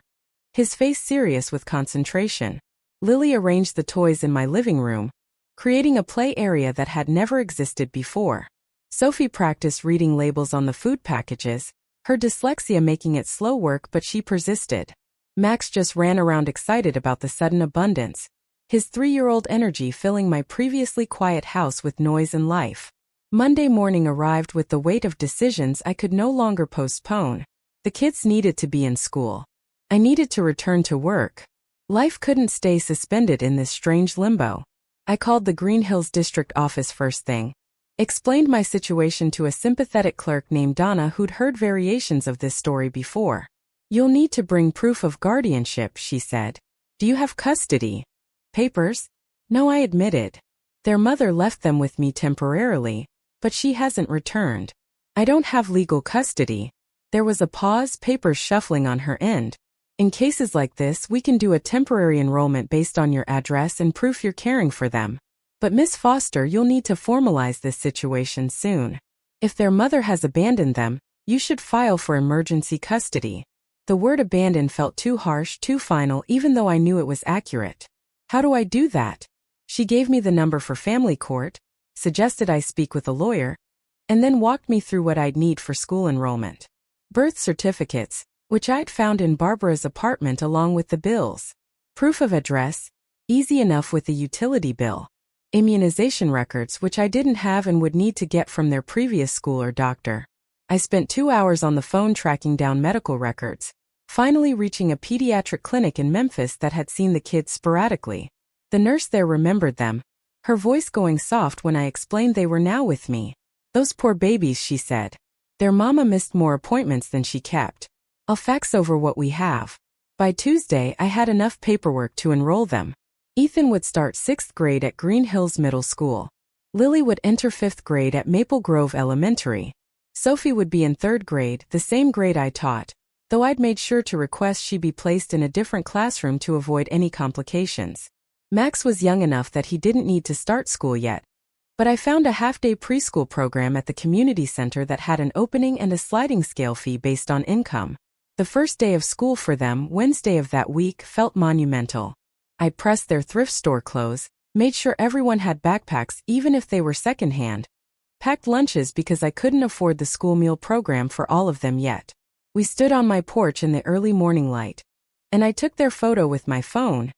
his face serious with concentration. Lily arranged the toys in my living room, creating a play area that had never existed before. Sophie practiced reading labels on the food packages, her dyslexia making it slow work, but she persisted. Max just ran around excited about the sudden abundance, his 3-year-old energy filling my previously quiet house with noise and life. Monday morning arrived with the weight of decisions I could no longer postpone. The kids needed to be in school. I needed to return to work. Life couldn't stay suspended in this strange limbo. I called the Green Hills District office first thing. Explained my situation to a sympathetic clerk named Donna who'd heard variations of this story before. You'll need to bring proof of guardianship, she said. Do you have custody? Papers? No, I admitted. Their mother left them with me temporarily, but she hasn't returned. I don't have legal custody. There was a pause, papers shuffling on her end. In cases like this, we can do a temporary enrollment based on your address and proof you're caring for them. But Miss Foster, you'll need to formalize this situation soon. If their mother has abandoned them, you should file for emergency custody. The word abandon felt too harsh, too final, even though I knew it was accurate. How do I do that? She gave me the number for family court, suggested I speak with a lawyer, and then walked me through what I'd need for school enrollment. Birth certificates, which I'd found in Barbara's apartment along with the bills. Proof of address, easy enough with the utility bill. Immunization records, which I didn't have and would need to get from their previous school or doctor. I spent 2 hours on the phone tracking down medical records, finally reaching a pediatric clinic in Memphis that had seen the kids sporadically. The nurse there remembered them, her voice going soft when I explained they were now with me. Those poor babies, she said. Their mama missed more appointments than she kept. I'll fax over what we have. By Tuesday, I had enough paperwork to enroll them. Ethan would start 6th grade at Green Hills Middle School. Lily would enter 5th grade at Maple Grove Elementary. Sophie would be in 3rd grade, the same grade I taught, though I'd made sure to request she be placed in a different classroom to avoid any complications. Max was young enough that he didn't need to start school yet, but I found a half-day preschool program at the community center that had an opening and a sliding scale fee based on income. The first day of school for them, Wednesday of that week, felt monumental. I pressed their thrift store clothes, made sure everyone had backpacks even if they were secondhand, packed lunches because I couldn't afford the school meal program for all of them yet. We stood on my porch in the early morning light, and I took their photo with my phone,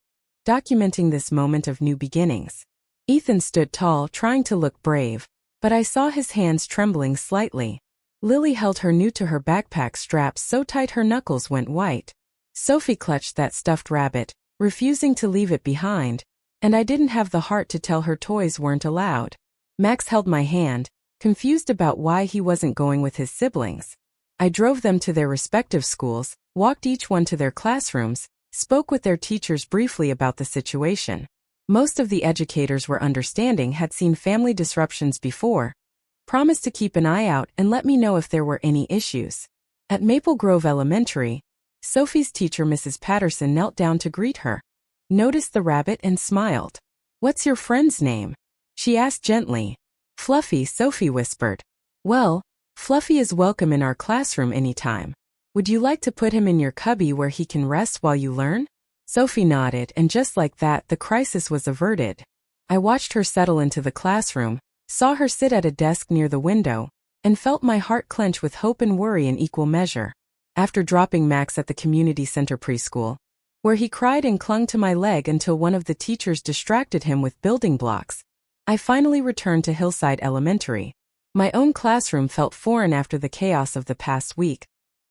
documenting this moment of new beginnings. Ethan stood tall, trying to look brave, but I saw his hands trembling slightly. Lily held her new to her backpack straps so tight her knuckles went white. Sophie clutched that stuffed rabbit, refusing to leave it behind, and I didn't have the heart to tell her toys weren't allowed. Max held my hand, confused about why he wasn't going with his siblings. I drove them to their respective schools, walked each one to their classrooms, spoke with their teachers briefly about the situation. Most of the educators were understanding, had seen family disruptions before, promised to keep an eye out and let me know if there were any issues. At Maple Grove Elementary, Sophie's teacher, Mrs. Patterson, knelt down to greet her, noticed the rabbit and smiled. "What's your friend's name?" she asked gently. "Fluffy," Sophie whispered. "Well, Fluffy is welcome in our classroom anytime. Would you like to put him in your cubby where he can rest while you learn?" Sophie nodded, and just like that, the crisis was averted. I watched her settle into the classroom, saw her sit at a desk near the window, and felt my heart clench with hope and worry in equal measure. After dropping Max at the community center preschool, where he cried and clung to my leg until one of the teachers distracted him with building blocks, I finally returned to Hillside Elementary. My own classroom felt foreign after the chaos of the past week,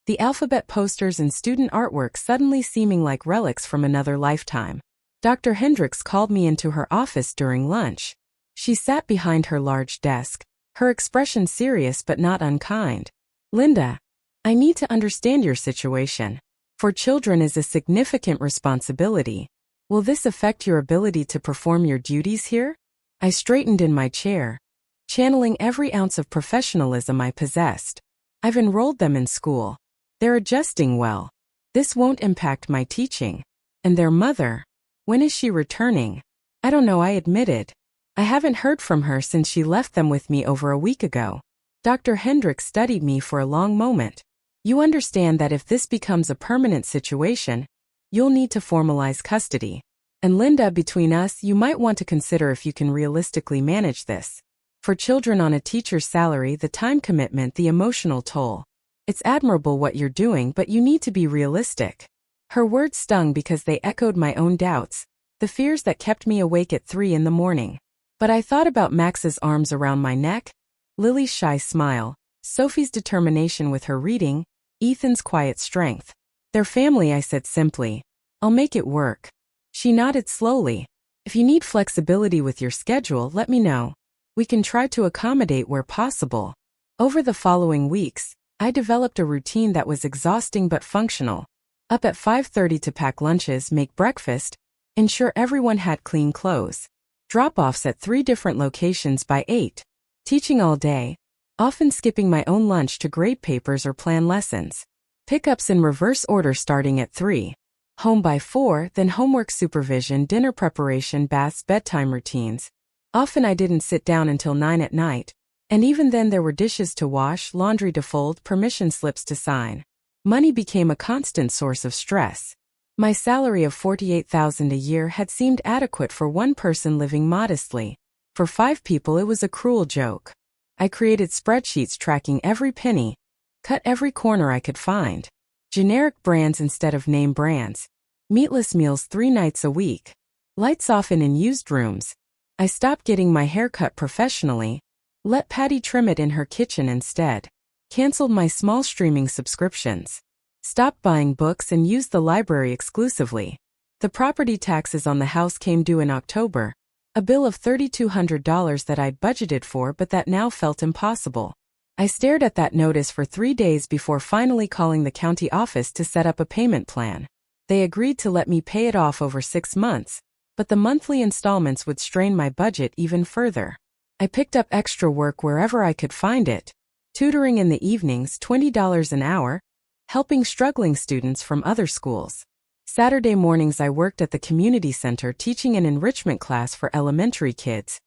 the alphabet posters and student artwork suddenly seeming like relics from another lifetime. Dr. Hendricks called me into her office during lunch. She sat behind her large desk, her expression serious but not unkind. "Linda, I need to understand your situation. For children is a significant responsibility. Will this affect your ability to perform your duties here?" I straightened in my chair, channeling every ounce of professionalism I possessed. "I've enrolled them in school. They're adjusting well. This won't impact my teaching. And their mother, when is she returning?" "I don't know," I admitted. "I haven't heard from her since she left them with me over a week ago." Dr. Hendricks studied me for a long moment. "You understand that if this becomes a permanent situation, you'll need to formalize custody. And Linda, between us, you might want to consider if you can realistically manage this. For children on a teacher's salary, the time commitment, the emotional toll. It's admirable what you're doing, but you need to be realistic." Her words stung because they echoed my own doubts, the fears that kept me awake at 3 in the morning. But I thought about Max's arms around my neck, Lily's shy smile, Sophie's determination with her reading, Ethan's quiet strength. They're family, I said simply. I'll make it work. She nodded slowly. If you need flexibility with your schedule, let me know. We can try to accommodate where possible. Over the following weeks, I developed a routine that was exhausting but functional. Up at 5:30 to pack lunches, make breakfast, ensure everyone had clean clothes. Drop-offs at 3 different locations by 8. Teaching all day, often skipping my own lunch to grade papers or plan lessons. Pickups in reverse order starting at 3. Home by 4, then homework supervision, dinner preparation, baths, bedtime routines. Often I didn't sit down until 9 at night, and even then there were dishes to wash, laundry to fold, permission slips to sign. Money became a constant source of stress. My salary of $48,000 a year had seemed adequate for one person living modestly. For 5 people it was a cruel joke. I created spreadsheets tracking every penny, cut every corner I could find. Generic brands instead of name brands. Meatless meals 3 nights a week. Lights off in used rooms. I stopped getting my hair cut professionally. Let Patty trim it in her kitchen instead. Canceled my small streaming subscriptions. Stopped buying books and used the library exclusively. The property taxes on the house came due in October. A bill of $3,200 that I'd budgeted for but that now felt impossible. I stared at that notice for 3 days before finally calling the county office to set up a payment plan. They agreed to let me pay it off over 6 months, but the monthly installments would strain my budget even further. I picked up extra work wherever I could find it. Tutoring in the evenings, $20 an hour, helping struggling students from other schools. Saturday mornings I worked at the community center teaching an enrichment class for elementary kids.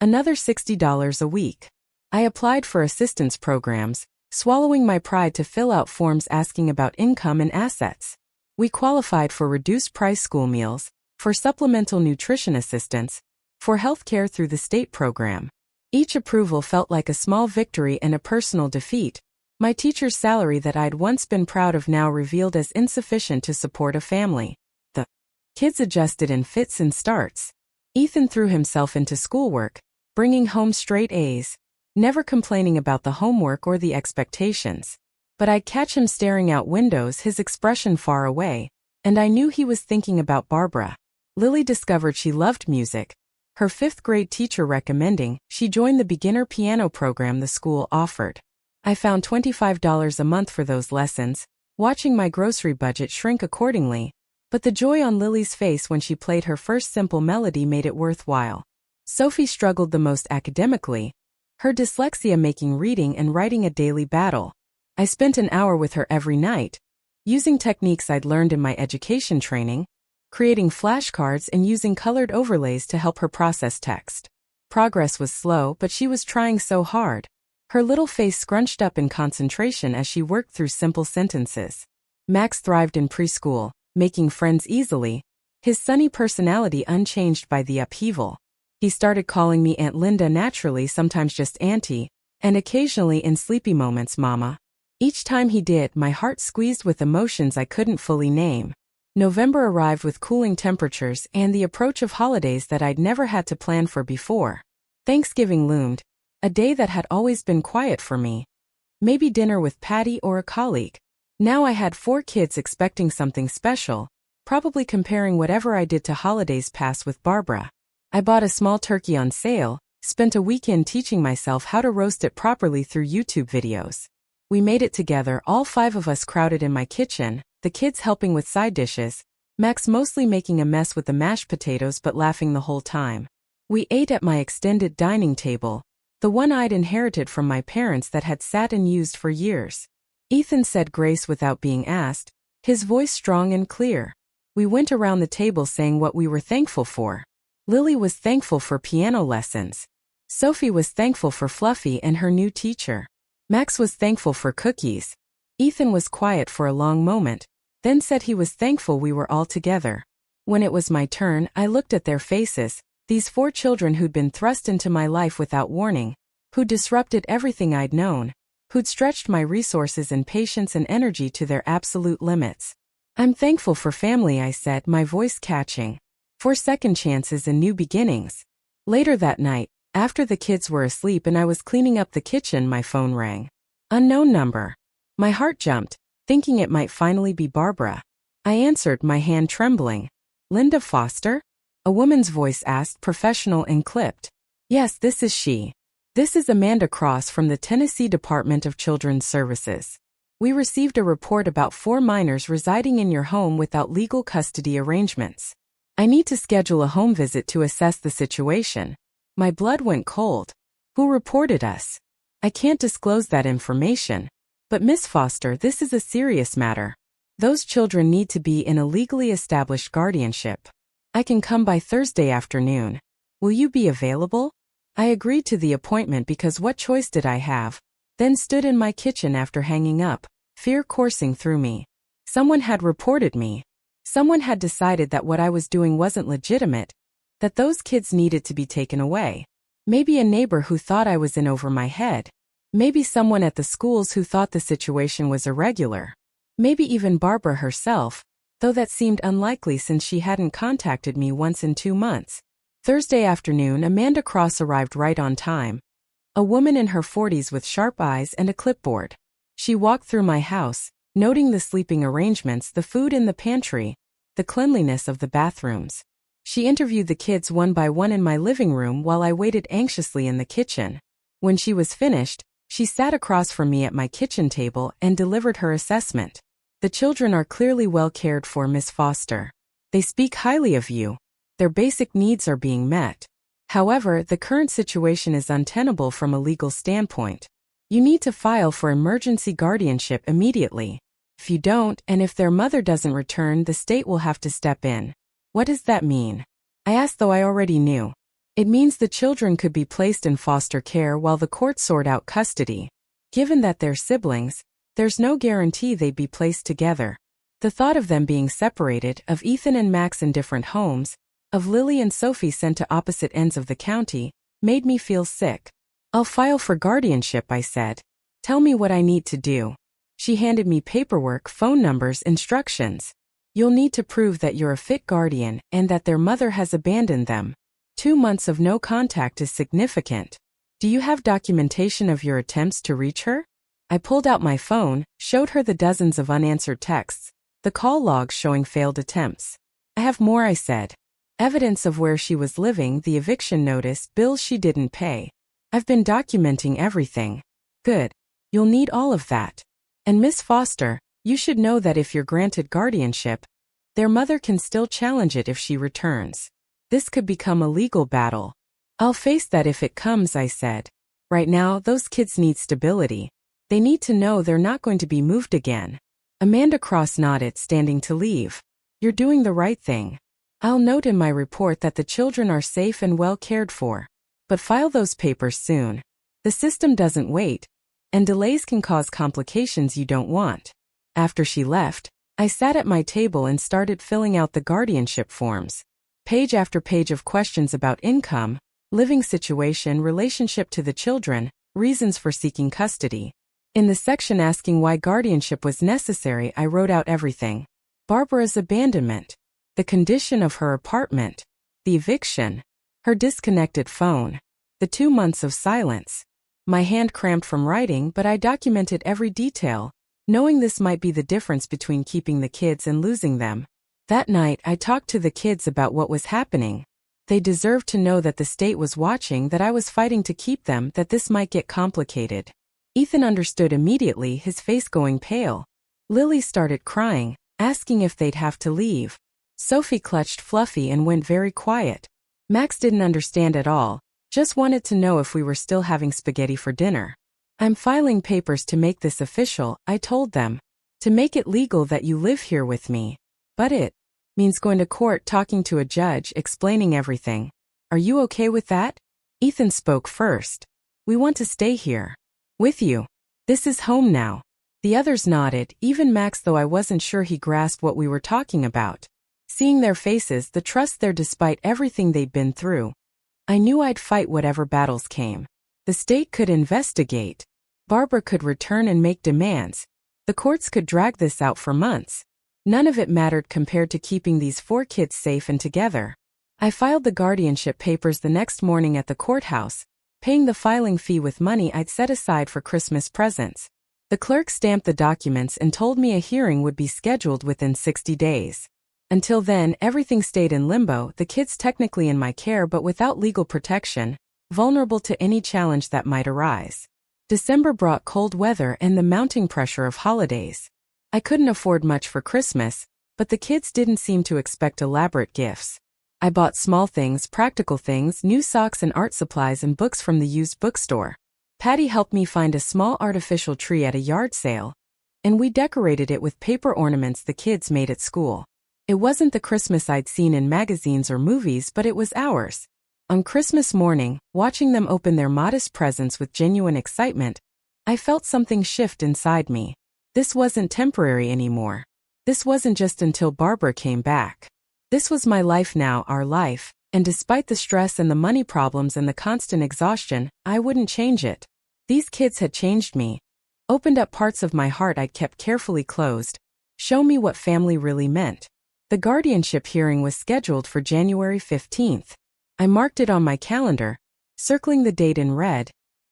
Another $60 a week. I applied for assistance programs, swallowing my pride to fill out forms asking about income and assets. We qualified for reduced price school meals, for supplemental nutrition assistance, for health care through the state program. Each approval felt like a small victory and a personal defeat. My teacher's salary that I'd once been proud of now revealed as insufficient to support a family. The kids adjusted in fits and starts. Ethan threw himself into schoolwork, bringing home straight A's, never complaining about the homework or the expectations. But I'd catch him staring out windows, his expression far away, and I knew he was thinking about Barbara. Lily discovered she loved music. Her 5th grade teacher recommending she join the beginner piano program the school offered. I found $25 a month for those lessons, watching my grocery budget shrink accordingly, but the joy on Lily's face when she played her first simple melody made it worthwhile. Sophie struggled the most academically, her dyslexia making reading and writing a daily battle. I spent an hour with her every night, using techniques I'd learned in my education training, creating flashcards and using colored overlays to help her process text. Progress was slow, but she was trying so hard. Her little face scrunched up in concentration as she worked through simple sentences. Max thrived in preschool, making friends easily, his sunny personality unchanged by the upheaval. He started calling me Aunt Linda naturally, sometimes just Auntie, and occasionally in sleepy moments Mama. Each time he did, my heart squeezed with emotions I couldn't fully name. November arrived with cooling temperatures and the approach of holidays that I'd never had to plan for before. Thanksgiving loomed, a day that had always been quiet for me. Maybe dinner with Patty or a colleague. Now I had 4 kids expecting something special, probably comparing whatever I did to holidays past with Barbara. I bought a small turkey on sale, spent a weekend teaching myself how to roast it properly through YouTube videos. We made it together, all 5 of us crowded in my kitchen, the kids helping with side dishes, Max mostly making a mess with the mashed potatoes but laughing the whole time. We ate at my extended dining table, the one I'd inherited from my parents that had sat and used for years. Ethan said grace without being asked, his voice strong and clear. We went around the table saying what we were thankful for. Lily was thankful for piano lessons. Sophie was thankful for Fluffy and her new teacher. Max was thankful for cookies. Ethan was quiet for a long moment, then said he was thankful we were all together. When it was my turn, I looked at their faces, these 4 children who'd been thrust into my life without warning, who'd disrupted everything I'd known, who'd stretched my resources and patience and energy to their absolute limits. I'm thankful for family, I said, my voice catching. For second chances and new beginnings. Later that night, after the kids were asleep and I was cleaning up the kitchen, my phone rang. Unknown number. My heart jumped. thinking it might finally be Barbara. I answered, my hand trembling. Linda Foster? A woman's voice asked, professional and clipped. Yes, this is she. This is Amanda Cross from the Tennessee Department of Children's Services. We received a report about 4 minors residing in your home without legal custody arrangements. I need to schedule a home visit to assess the situation. My blood went cold. Who reported us? I can't disclose that information. But Miss Foster, this is a serious matter. Those children need to be in a legally established guardianship. I can come by Thursday afternoon. Will you be available? I agreed to the appointment because what choice did I have? Then stood in my kitchen after hanging up, fear coursing through me. Someone had reported me. Someone had decided that what I was doing wasn't legitimate, that those kids needed to be taken away. Maybe a neighbor who thought I was in over my head. Maybe someone at the schools who thought the situation was irregular. Maybe even Barbara herself, though that seemed unlikely since she hadn't contacted me once in 2 months. Thursday afternoon, Amanda Cross arrived right on time. A woman in her 40s with sharp eyes and a clipboard. She walked through my house, noting the sleeping arrangements, the food in the pantry, the cleanliness of the bathrooms. She interviewed the kids one by one in my living room while I waited anxiously in the kitchen. When she was finished, she sat across from me at my kitchen table and delivered her assessment. The children are clearly well cared for, Miss Foster. They speak highly of you. Their basic needs are being met. However, the current situation is untenable from a legal standpoint. You need to file for emergency guardianship immediately. If you don't, and if their mother doesn't return, the state will have to step in. What does that mean? I asked, though I already knew. It means the children could be placed in foster care while the courts sort out custody. Given that they're siblings, there's no guarantee they'd be placed together. The thought of them being separated, of Ethan and Max in different homes, of Lily and Sophie sent to opposite ends of the county, made me feel sick. I'll file for guardianship, I said. Tell me what I need to do. She handed me paperwork, phone numbers, instructions. You'll need to prove that you're a fit guardian and that their mother has abandoned them. 2 months of no contact is significant. Do you have documentation of your attempts to reach her? I pulled out my phone, showed her the dozens of unanswered texts, the call logs showing failed attempts. I have more, I said. Evidence of where she was living, the eviction notice, bills she didn't pay. I've been documenting everything. Good. You'll need all of that. And Miss Foster, you should know that if you're granted guardianship, their mother can still challenge it if she returns. This could become a legal battle. I'll face that if it comes, I said. Right now, those kids need stability. They need to know they're not going to be moved again. Amanda Cross nodded, standing to leave. You're doing the right thing. I'll note in my report that the children are safe and well cared for. But file those papers soon. The system doesn't wait, and delays can cause complications you don't want. After she left, I sat at my table and started filling out the guardianship forms. Page after page of questions about income, living situation, relationship to the children, reasons for seeking custody. In the section asking why guardianship was necessary, I wrote out everything. Barbara's abandonment, the condition of her apartment, the eviction, her disconnected phone, the 2 months of silence. My hand cramped from writing, but I documented every detail, knowing this might be the difference between keeping the kids and losing them. That night, I talked to the kids about what was happening. They deserved to know that the state was watching, that I was fighting to keep them, that this might get complicated. Ethan understood immediately, his face going pale. Lily started crying, asking if they'd have to leave. Sophie clutched Fluffy and went very quiet. Max didn't understand at all, just wanted to know if we were still having spaghetti for dinner. I'm filing papers to make this official, I told them. To make it legal that you live here with me. But it means going to court, talking to a judge, explaining everything. Are you okay with that? Ethan spoke first. We want to stay here. With you. This is home now. The others nodded, even Max, though I wasn't sure he grasped what we were talking about. Seeing their faces, the trust there despite everything they'd been through. I knew I'd fight whatever battles came. The state could investigate. Barbara could return and make demands. The courts could drag this out for months. None of it mattered compared to keeping these 4 kids safe and together. I filed the guardianship papers the next morning at the courthouse, paying the filing fee with money I'd set aside for Christmas presents. The clerk stamped the documents and told me a hearing would be scheduled within 60 days. Until then, everything stayed in limbo, the kids technically in my care but without legal protection, vulnerable to any challenge that might arise. December brought cold weather and the mounting pressure of holidays. I couldn't afford much for Christmas, but the kids didn't seem to expect elaborate gifts. I bought small things, practical things, new socks and art supplies and books from the used bookstore. Patty helped me find a small artificial tree at a yard sale, and we decorated it with paper ornaments the kids made at school. It wasn't the Christmas I'd seen in magazines or movies, but it was ours. On Christmas morning, watching them open their modest presents with genuine excitement, I felt something shift inside me. This wasn't temporary anymore. This wasn't just until Barbara came back. This was my life now, our life, and despite the stress and the money problems and the constant exhaustion, I wouldn't change it. These kids had changed me, opened up parts of my heart I'd kept carefully closed, shown me what family really meant. The guardianship hearing was scheduled for January 15th. I marked it on my calendar, circling the date in red,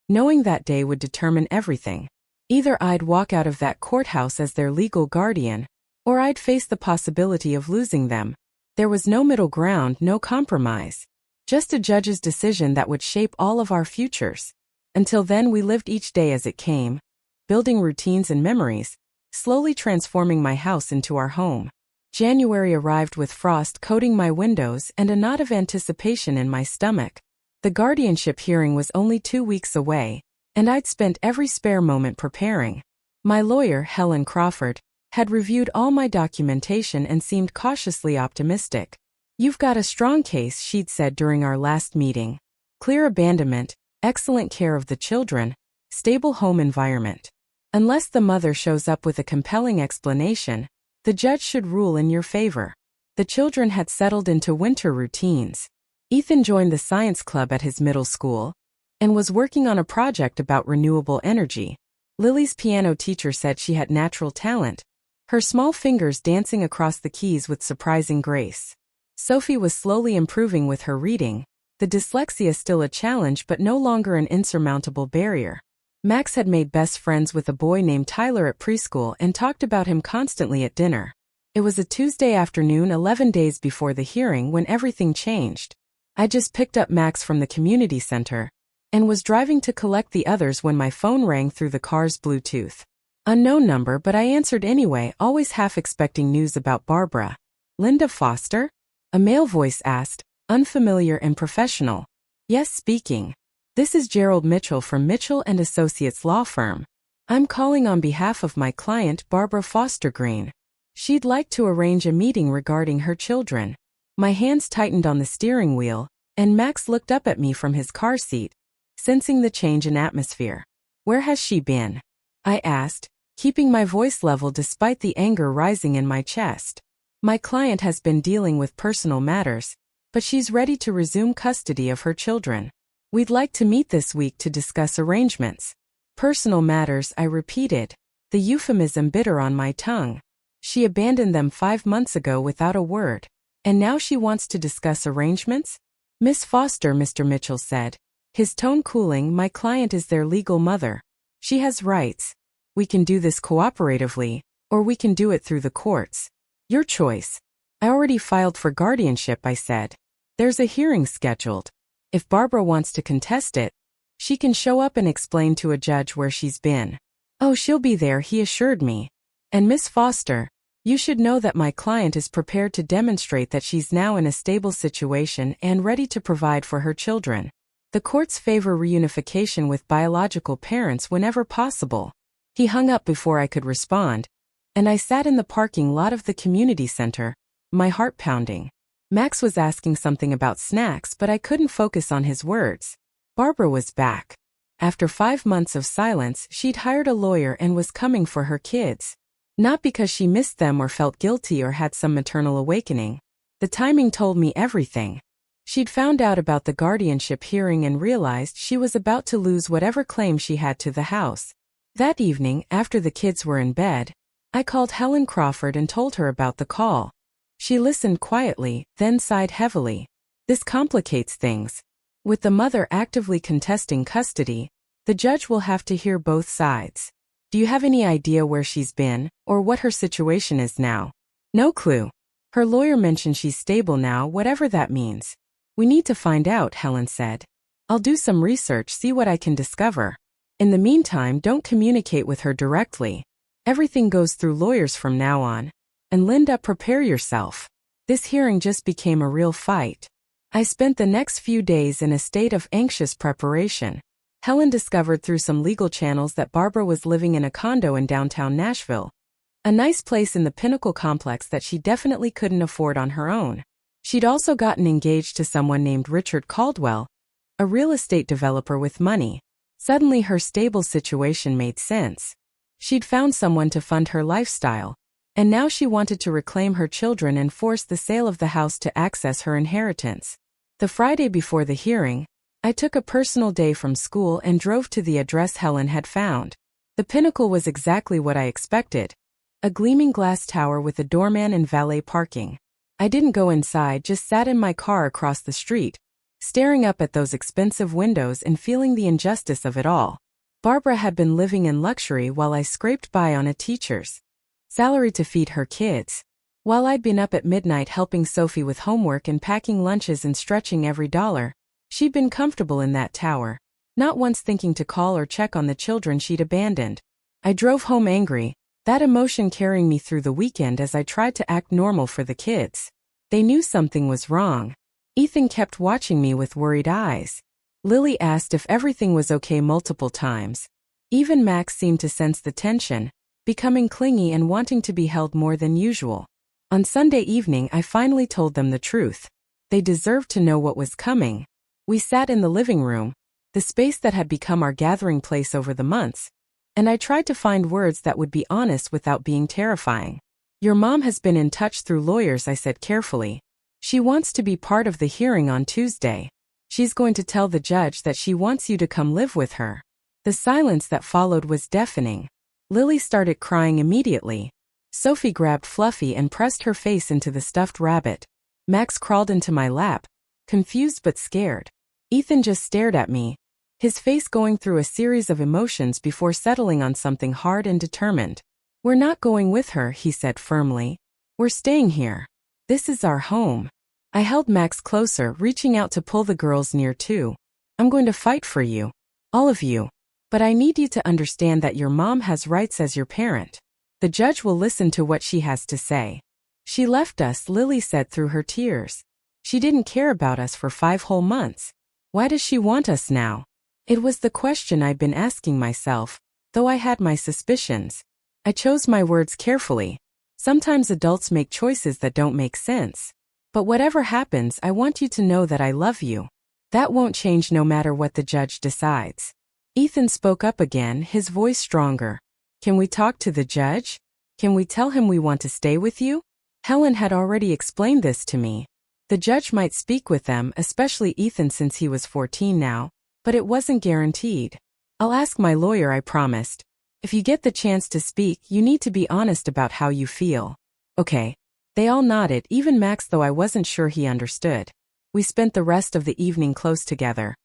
knowing that day would determine everything. Either I'd walk out of that courthouse as their legal guardian, or I'd face the possibility of losing them. There was no middle ground, no compromise. Just a judge's decision that would shape all of our futures. Until then, we lived each day as it came, building routines and memories, slowly transforming my house into our home. January arrived with frost coating my windows and a knot of anticipation in my stomach. The guardianship hearing was only 2 weeks away, and I'd spent every spare moment preparing. My lawyer, Helen Crawford, had reviewed all my documentation and seemed cautiously optimistic. "You've got a strong case," she'd said during our last meeting. "Clear abandonment, excellent care of the children, stable home environment. Unless the mother shows up with a compelling explanation, the judge should rule in your favor." The children had settled into winter routines. Ethan joined the science club at his middle school and was working on a project about renewable energy. Lily's piano teacher said she had natural talent, her small fingers dancing across the keys with surprising grace. Sophie was slowly improving with her reading, the dyslexia still a challenge but no longer an insurmountable barrier. Max had made best friends with a boy named Tyler at preschool and talked about him constantly at dinner. It was a Tuesday afternoon 11 days before the hearing when everything changed. I just picked up Max from the community center and was driving to collect the others when my phone rang through the car's Bluetooth. Unknown number, but I answered anyway, always half expecting news about Barbara. "Linda Foster?" A male voice asked, unfamiliar and professional. "Yes, speaking. This is Gerald Mitchell from Mitchell & Associates law firm. I'm calling on behalf of my client, Barbara Foster Green. She'd like to arrange a meeting regarding her children." My hands tightened on the steering wheel, and Max looked up at me from his car seat, sensing the change in atmosphere. "Where has she been?" I asked, keeping my voice level despite the anger rising in my chest. "My client has been dealing with personal matters, but she's ready to resume custody of her children. We'd like to meet this week to discuss arrangements." "Personal matters," I repeated, the euphemism bitter on my tongue. She abandoned them 5 months ago without a word, and now she wants to discuss arrangements? "Miss Foster," Mr. Mitchell said, his tone cooling, "my client is their legal mother. She has rights. We can do this cooperatively, or we can do it through the courts. Your choice." "I already filed for guardianship," I said. "There's a hearing scheduled. If Barbara wants to contest it, she can show up and explain to a judge where she's been." "Oh, she'll be there," he assured me. "And Miss Foster, you should know that my client is prepared to demonstrate that she's now in a stable situation and ready to provide for her children. The courts favor reunification with biological parents whenever possible." He hung up before I could respond, and I sat in the parking lot of the community center, my heart pounding. Max was asking something about snacks, but I couldn't focus on his words. Barbara was back. After 5 months of silence, she'd hired a lawyer and was coming for her kids. Not because she missed them or felt guilty or had some maternal awakening. The timing told me everything. She'd found out about the guardianship hearing and realized she was about to lose whatever claim she had to the house. That evening, after the kids were in bed, I called Helen Crawford and told her about the call. She listened quietly, then sighed heavily. "This complicates things. With the mother actively contesting custody, the judge will have to hear both sides. Do Do you have any idea where she's been, or what her situation is now? No clue. Her lawyer mentioned she's stable now, whatever that means. We need to find out, Helen said. I'll do some research, see what I can discover. In the meantime, don't communicate with her directly. Everything goes through lawyers from now on. And Linda, prepare yourself. This hearing just became a real fight. I spent the next few days in a state of anxious preparation. Helen discovered through some legal channels that Barbara was living in a condo in downtown Nashville. A nice place in the Pinnacle complex that she definitely couldn't afford on her own. She'd also gotten engaged to someone named Richard Caldwell, a real estate developer with money. Suddenly her stable situation made sense. She'd found someone to fund her lifestyle, and now she wanted to reclaim her children and force the sale of the house to access her inheritance. The Friday before the hearing, I took a personal day from school and drove to the address Helen had found. The Pinnacle was exactly what I expected. A gleaming glass tower with a doorman and valet parking. I didn't go inside, just sat in my car across the street, staring up at those expensive windows and feeling the injustice of it all. Barbara had been living in luxury while I scraped by on a teacher's salary to feed her kids. While I'd been up at midnight helping Sophie with homework and packing lunches and stretching every dollar, she'd been comfortable in that tower, not once thinking to call or check on the children she'd abandoned. I drove home angry, that emotion carrying me through the weekend as I tried to act normal for the kids. They knew something was wrong. Ethan kept watching me with worried eyes. Lily asked if everything was okay multiple times. Even Max seemed to sense the tension, becoming clingy and wanting to be held more than usual. On Sunday evening, I finally told them the truth. They deserved to know what was coming. We sat in the living room, the space that had become our gathering place over the months, and I tried to find words that would be honest without being terrifying. Your mom has been in touch through lawyers, I said carefully. She wants to be part of the hearing on Tuesday. She's going to tell the judge that she wants you to come live with her. The silence that followed was deafening. Lily started crying immediately. Sophie grabbed Fluffy and pressed her face into the stuffed rabbit. Max crawled into my lap, confused but scared. Ethan just stared at me, his face going through a series of emotions before settling on something hard and determined. We're not going with her, he said firmly. We're staying here. This is our home. I held Max closer, reaching out to pull the girls near too. I'm going to fight for you. All of you. But I need you to understand that your mom has rights as your parent. The judge will listen to what she has to say. She left us, Lily said through her tears. She didn't care about us for 5 whole months. Why does she want us now? It was the question I'd been asking myself, though I had my suspicions. I chose my words carefully. Sometimes adults make choices that don't make sense. But whatever happens, I want you to know that I love you. That won't change no matter what the judge decides. Ethan spoke up again, his voice stronger. Can we talk to the judge? Can we tell him we want to stay with you? Helen had already explained this to me. The judge might speak with them, especially Ethan since he was 14 now, but it wasn't guaranteed. I'll ask my lawyer, I promised. If you get the chance to speak, you need to be honest about how you feel. Okay. They all nodded, even Max, though I wasn't sure he understood. We spent the rest of the evening close together,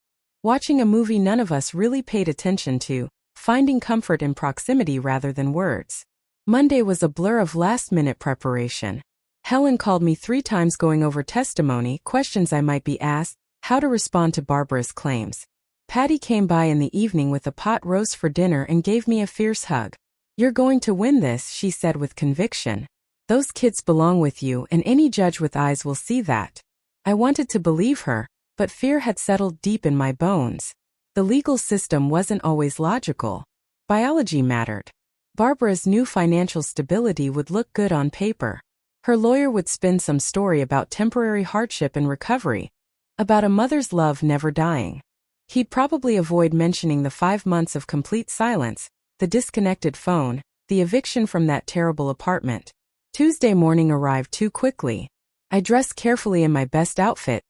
watching a movie none of us really paid attention to, finding comfort in proximity rather than words. Monday was a blur of last-minute preparation. Helen called me 3 times going over testimony, questions I might be asked, how to respond to Barbara's claims. Patty came by in the evening with a pot roast for dinner and gave me a fierce hug. You're going to win this, she said with conviction. Those kids belong with you, and any judge with eyes will see that. I wanted to believe her, but fear had settled deep in my bones. The legal system wasn't always logical. Biology mattered. Barbara's new financial stability would look good on paper. Her lawyer would spin some story about temporary hardship and recovery, about a mother's love never dying. He'd probably avoid mentioning the 5 months of complete silence, the disconnected phone, the eviction from that terrible apartment. Tuesday morning arrived too quickly. I dressed carefully in my best outfit,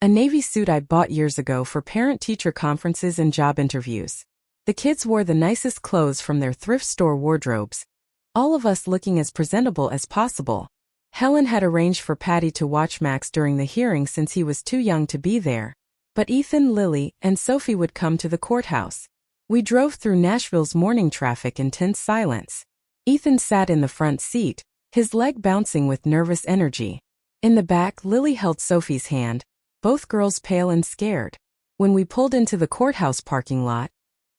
a navy suit I'd bought years ago for parent-teacher conferences and job interviews. The kids wore the nicest clothes from their thrift store wardrobes, all of us looking as presentable as possible. Helen had arranged for Patty to watch Max during the hearing since he was too young to be there, but Ethan, Lily, and Sophie would come to the courthouse. We drove through Nashville's morning traffic in tense silence. Ethan sat in the front seat, his leg bouncing with nervous energy. In the back, Lily held Sophie's hand, both girls pale and scared. When we pulled into the courthouse parking lot,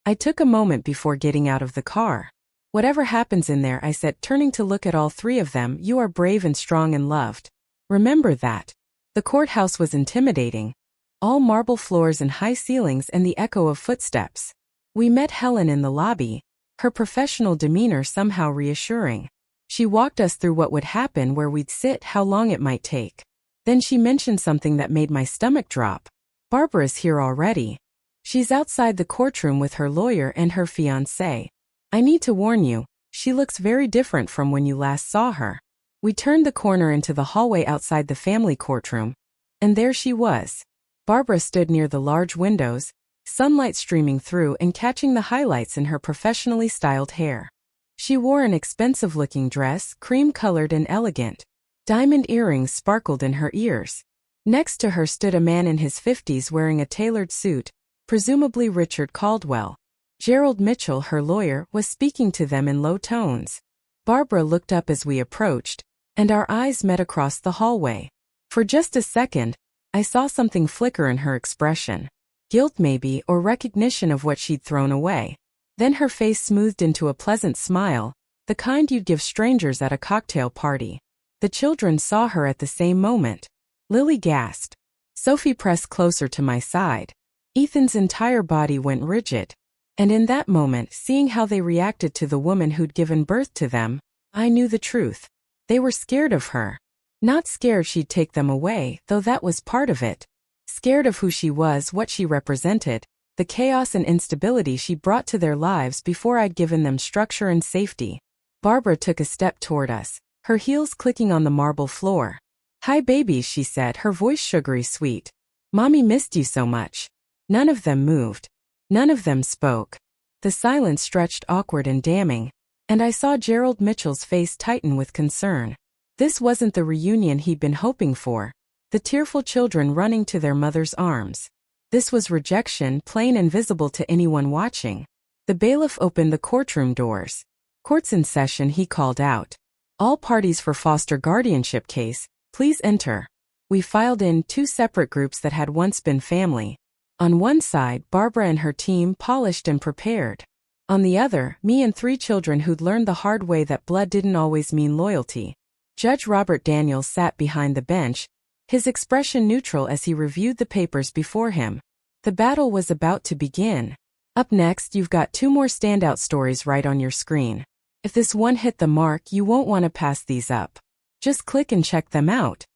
I took a moment before getting out of the car. "Whatever happens in there," I said, turning to look at all three of them, "you are brave and strong and loved. Remember that." The courthouse was intimidating. All marble floors and high ceilings and the echo of footsteps. We met Helen in the lobby, her professional demeanor somehow reassuring. She walked us through what would happen, where we'd sit, how long it might take. Then she mentioned something that made my stomach drop. "Barbara's here already. She's outside the courtroom with her lawyer and her fiancé. I need to warn you, she looks very different from when you last saw her." We turned the corner into the hallway outside the family courtroom, and there she was. Barbara stood near the large windows, sunlight streaming through and catching the highlights in her professionally styled hair. She wore an expensive-looking dress, cream-colored and elegant. Diamond earrings sparkled in her ears. Next to her stood a man in his 50s wearing a tailored suit, presumably Richard Caldwell. Gerald Mitchell, her lawyer, was speaking to them in low tones. Barbara looked up as we approached, and our eyes met across the hallway. For just a second, I saw something flicker in her expression. Guilt maybe, or recognition of what she'd thrown away. Then her face smoothed into a pleasant smile, the kind you'd give strangers at a cocktail party. The children saw her at the same moment. Lily gasped. Sophie pressed closer to my side. Ethan's entire body went rigid. And in that moment, seeing how they reacted to the woman who'd given birth to them, I knew the truth. They were scared of her. Not scared she'd take them away, though that was part of it. Scared of who she was, what she represented, the chaos and instability she brought to their lives before I'd given them structure and safety. Barbara took a step toward us, her heels clicking on the marble floor. "Hi babies," she said, her voice sugary sweet. "Mommy missed you so much." None of them moved. None of them spoke. The silence stretched awkward and damning, and I saw Gerald Mitchell's face tighten with concern. This wasn't the reunion he'd been hoping for, the tearful children running to their mother's arms. This was rejection, plain and visible to anyone watching. The bailiff opened the courtroom doors. "Court's in session," he called out. "All parties for foster guardianship case, please enter." We filed in, two separate groups that had once been family. On one side, Barbara and her team, polished and prepared. On the other, me and three children who'd learned the hard way that blood didn't always mean loyalty. Judge Robert Daniels sat behind the bench, his expression neutral as he reviewed the papers before him. The battle was about to begin. Up next, you've got two more standout stories right on your screen. If this one hit the mark, you won't want to pass these up. Just click and check them out.